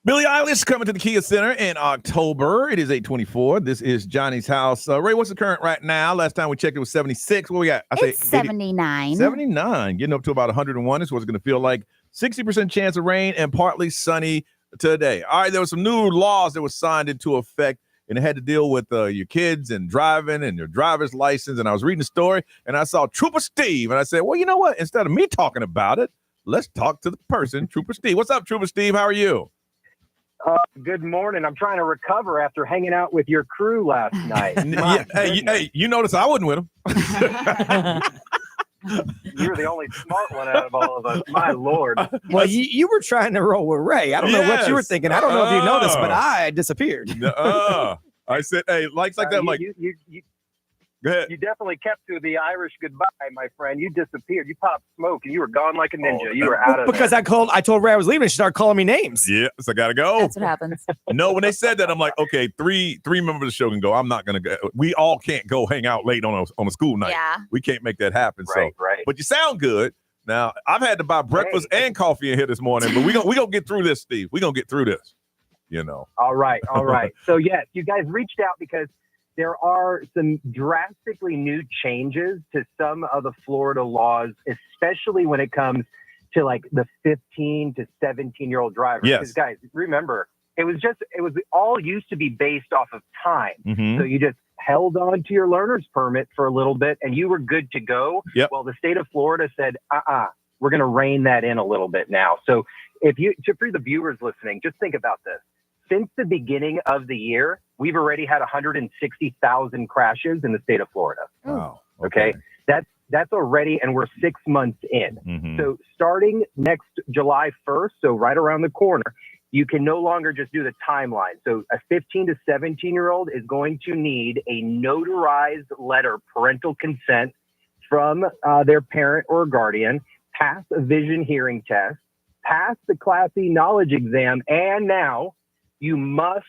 Billie Eilish coming to the Kia Center in October. It is 8:24. This is Johnny's house. Ray, what's the current right now? Last time we checked, it was 76. What we got? It's 79. 79, getting up to about 101 is what it's going to feel like. 60% chance of rain and partly sunny today. All right, there were some new laws that were signed into effect, and it had to deal with your kids and driving and your driver's license. And I was reading the story, and I saw Trooper Steve, and I said, well, you know what? Instead of me talking about it, let's talk to the person, Trooper Steve. What's up, Trooper Steve? How are you? Good morning. I'm trying to recover after hanging out with your crew last night. Hey, you notice I wasn't with him. You're the only smart one out of all of us. My Lord. Well, you were trying to roll with Ray. I don't know what you were thinking. I don't know if you noticed, but I disappeared. I said, hey, like that. Go ahead. You definitely kept to the Irish goodbye, my friend. You disappeared. You popped smoke, and you were gone like a ninja. You were out of because there. I told Ray I was leaving, and she started calling me names. Yeah, so I gotta go. That's what happens. No, when they said that, I'm like, okay, three members of the show can go. I'm not gonna go. We all can't go hang out late on a school night. Yeah, we can't make that happen. Right. But you sound good. Now I've had to buy breakfast and coffee in here this morning, but we gonna get through this, Steve. We gonna get through this. You know. All right. So yes, you guys reached out because there are some drastically new changes to some of the Florida laws, especially when it comes to like the 15 to 17-year-old drivers. Yes. Because guys, remember, it was all used to be based off of time. Mm-hmm. So you just held on to your learner's permit for a little bit and you were good to go. Yep. Well, the state of Florida said, we're going to rein that in a little bit now. So for the viewers listening, just think about this. Since the beginning of the year, we've already had 160,000 crashes in the state of Florida. Wow. Okay. That's already, and we're 6 months in. Mm-hmm. So starting next July 1st, so right around the corner, you can no longer just do the timeline. So a 15 to 17-year-old is going to need a notarized letter, parental consent from their parent or guardian, pass a vision hearing test, pass the Class E knowledge exam, and now you are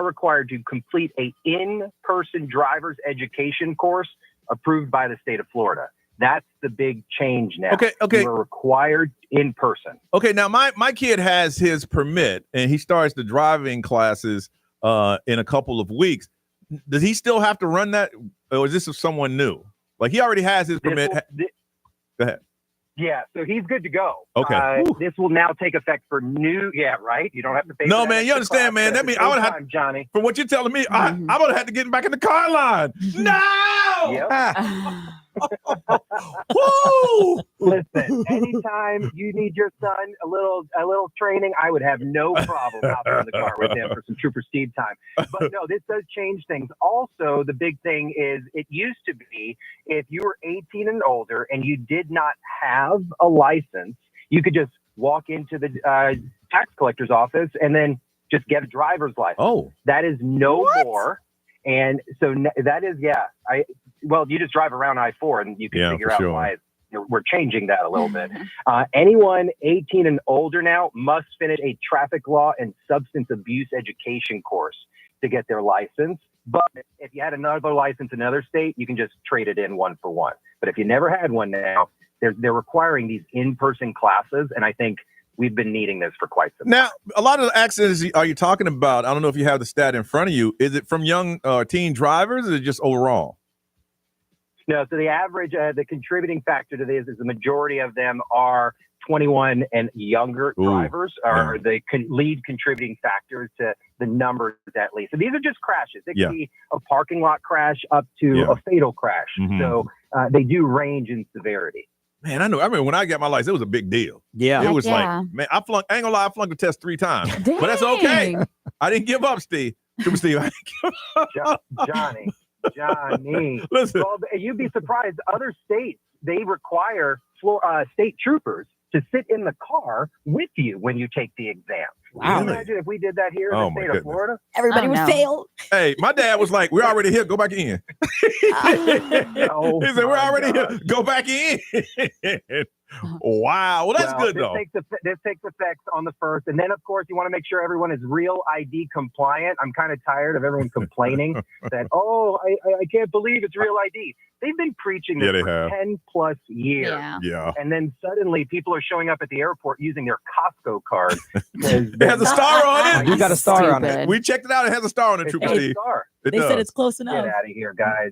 required to complete a in-person driver's education course approved by the state of Florida. That's the big change now. Okay. You're required in person. Okay, now my kid has his permit and he starts the driving classes in a couple of weeks. Does he still have to run that, or is this of someone new? Like he already has his permit. Go ahead. Yeah, so he's good to go. Okay. This will now take effect for new. Yeah, right. You don't have to pay. No, man, you understand, man. That means I would have, Johnny. From what you're telling me, I would have had to get back in the car line. No. Yep. Woo! Listen, anytime you need your son a little training, I would have no problem hopping in the car with him for some Trooper Steve time. But no, this does change things. Also, the big thing is it used to be if you were 18 and older and you did not have a license, you could just walk into the tax collector's office and then just get a driver's license. Oh, that is no more. And so that is, you just drive around I-4 and you can figure out why we're changing that a little bit. Anyone 18 and older now must finish a traffic law and substance abuse education course to get their license. But if you had another license in another state, you can just trade it in one for one. But if you never had one now, they're requiring these in-person classes. And I think we've been needing this for quite some time. Now, a lot of the accidents are you talking about? I don't know if you have the stat in front of you. Is it from young teen drivers or is it just overall? No, so the average, the contributing factor to this is the majority of them are 21 and younger drivers are the lead contributing factors to the numbers at least. So these are just crashes. It can be a parking lot crash up to a fatal crash. Mm-hmm. So they do range in severity. Man, I know. I remember when I got my license, it was a big deal. Yeah. It was like, man, I ain't gonna lie, I flunked the test 3 times. Dang. But that's okay. I didn't give up, Steve. Steve, I didn't give up. Johnny. Listen. Well, you'd be surprised. Other states, they require state troopers to sit in the car with you when you take the exam. Wow. Can you imagine if we did that here in the state of Florida? Everybody would fail. Hey, my dad was like, we're already here. Go back in. He said, we're already here. Go back in. Wow. Well, that's good, though. This takes effect on the 1st. And then, of course, you want to make sure everyone is real ID compliant. I'm kind of tired of everyone complaining that, I can't believe it's real ID. They've been preaching this for 10 plus years. Yeah. And then suddenly people are showing up at the airport using their Costco card. It has a star on it. We got a star on it. We checked it out. It has a star on it, Trooper Steve. They said it's close enough. Get out of here, guys.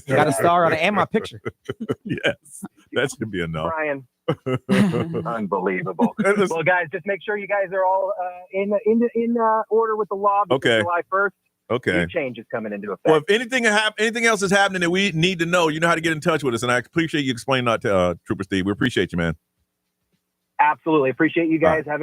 Got a star on it and my picture. Yes. That should be enough. Brian. Unbelievable. Well, guys, just make sure you guys are all in order with the law. Okay. July 1st. Okay. New change is coming into effect. Well, if anything else is happening that we need to know, you know how to get in touch with us. And I appreciate you explaining that to Trooper Steve. We appreciate you, man. Absolutely. Appreciate you guys. Have a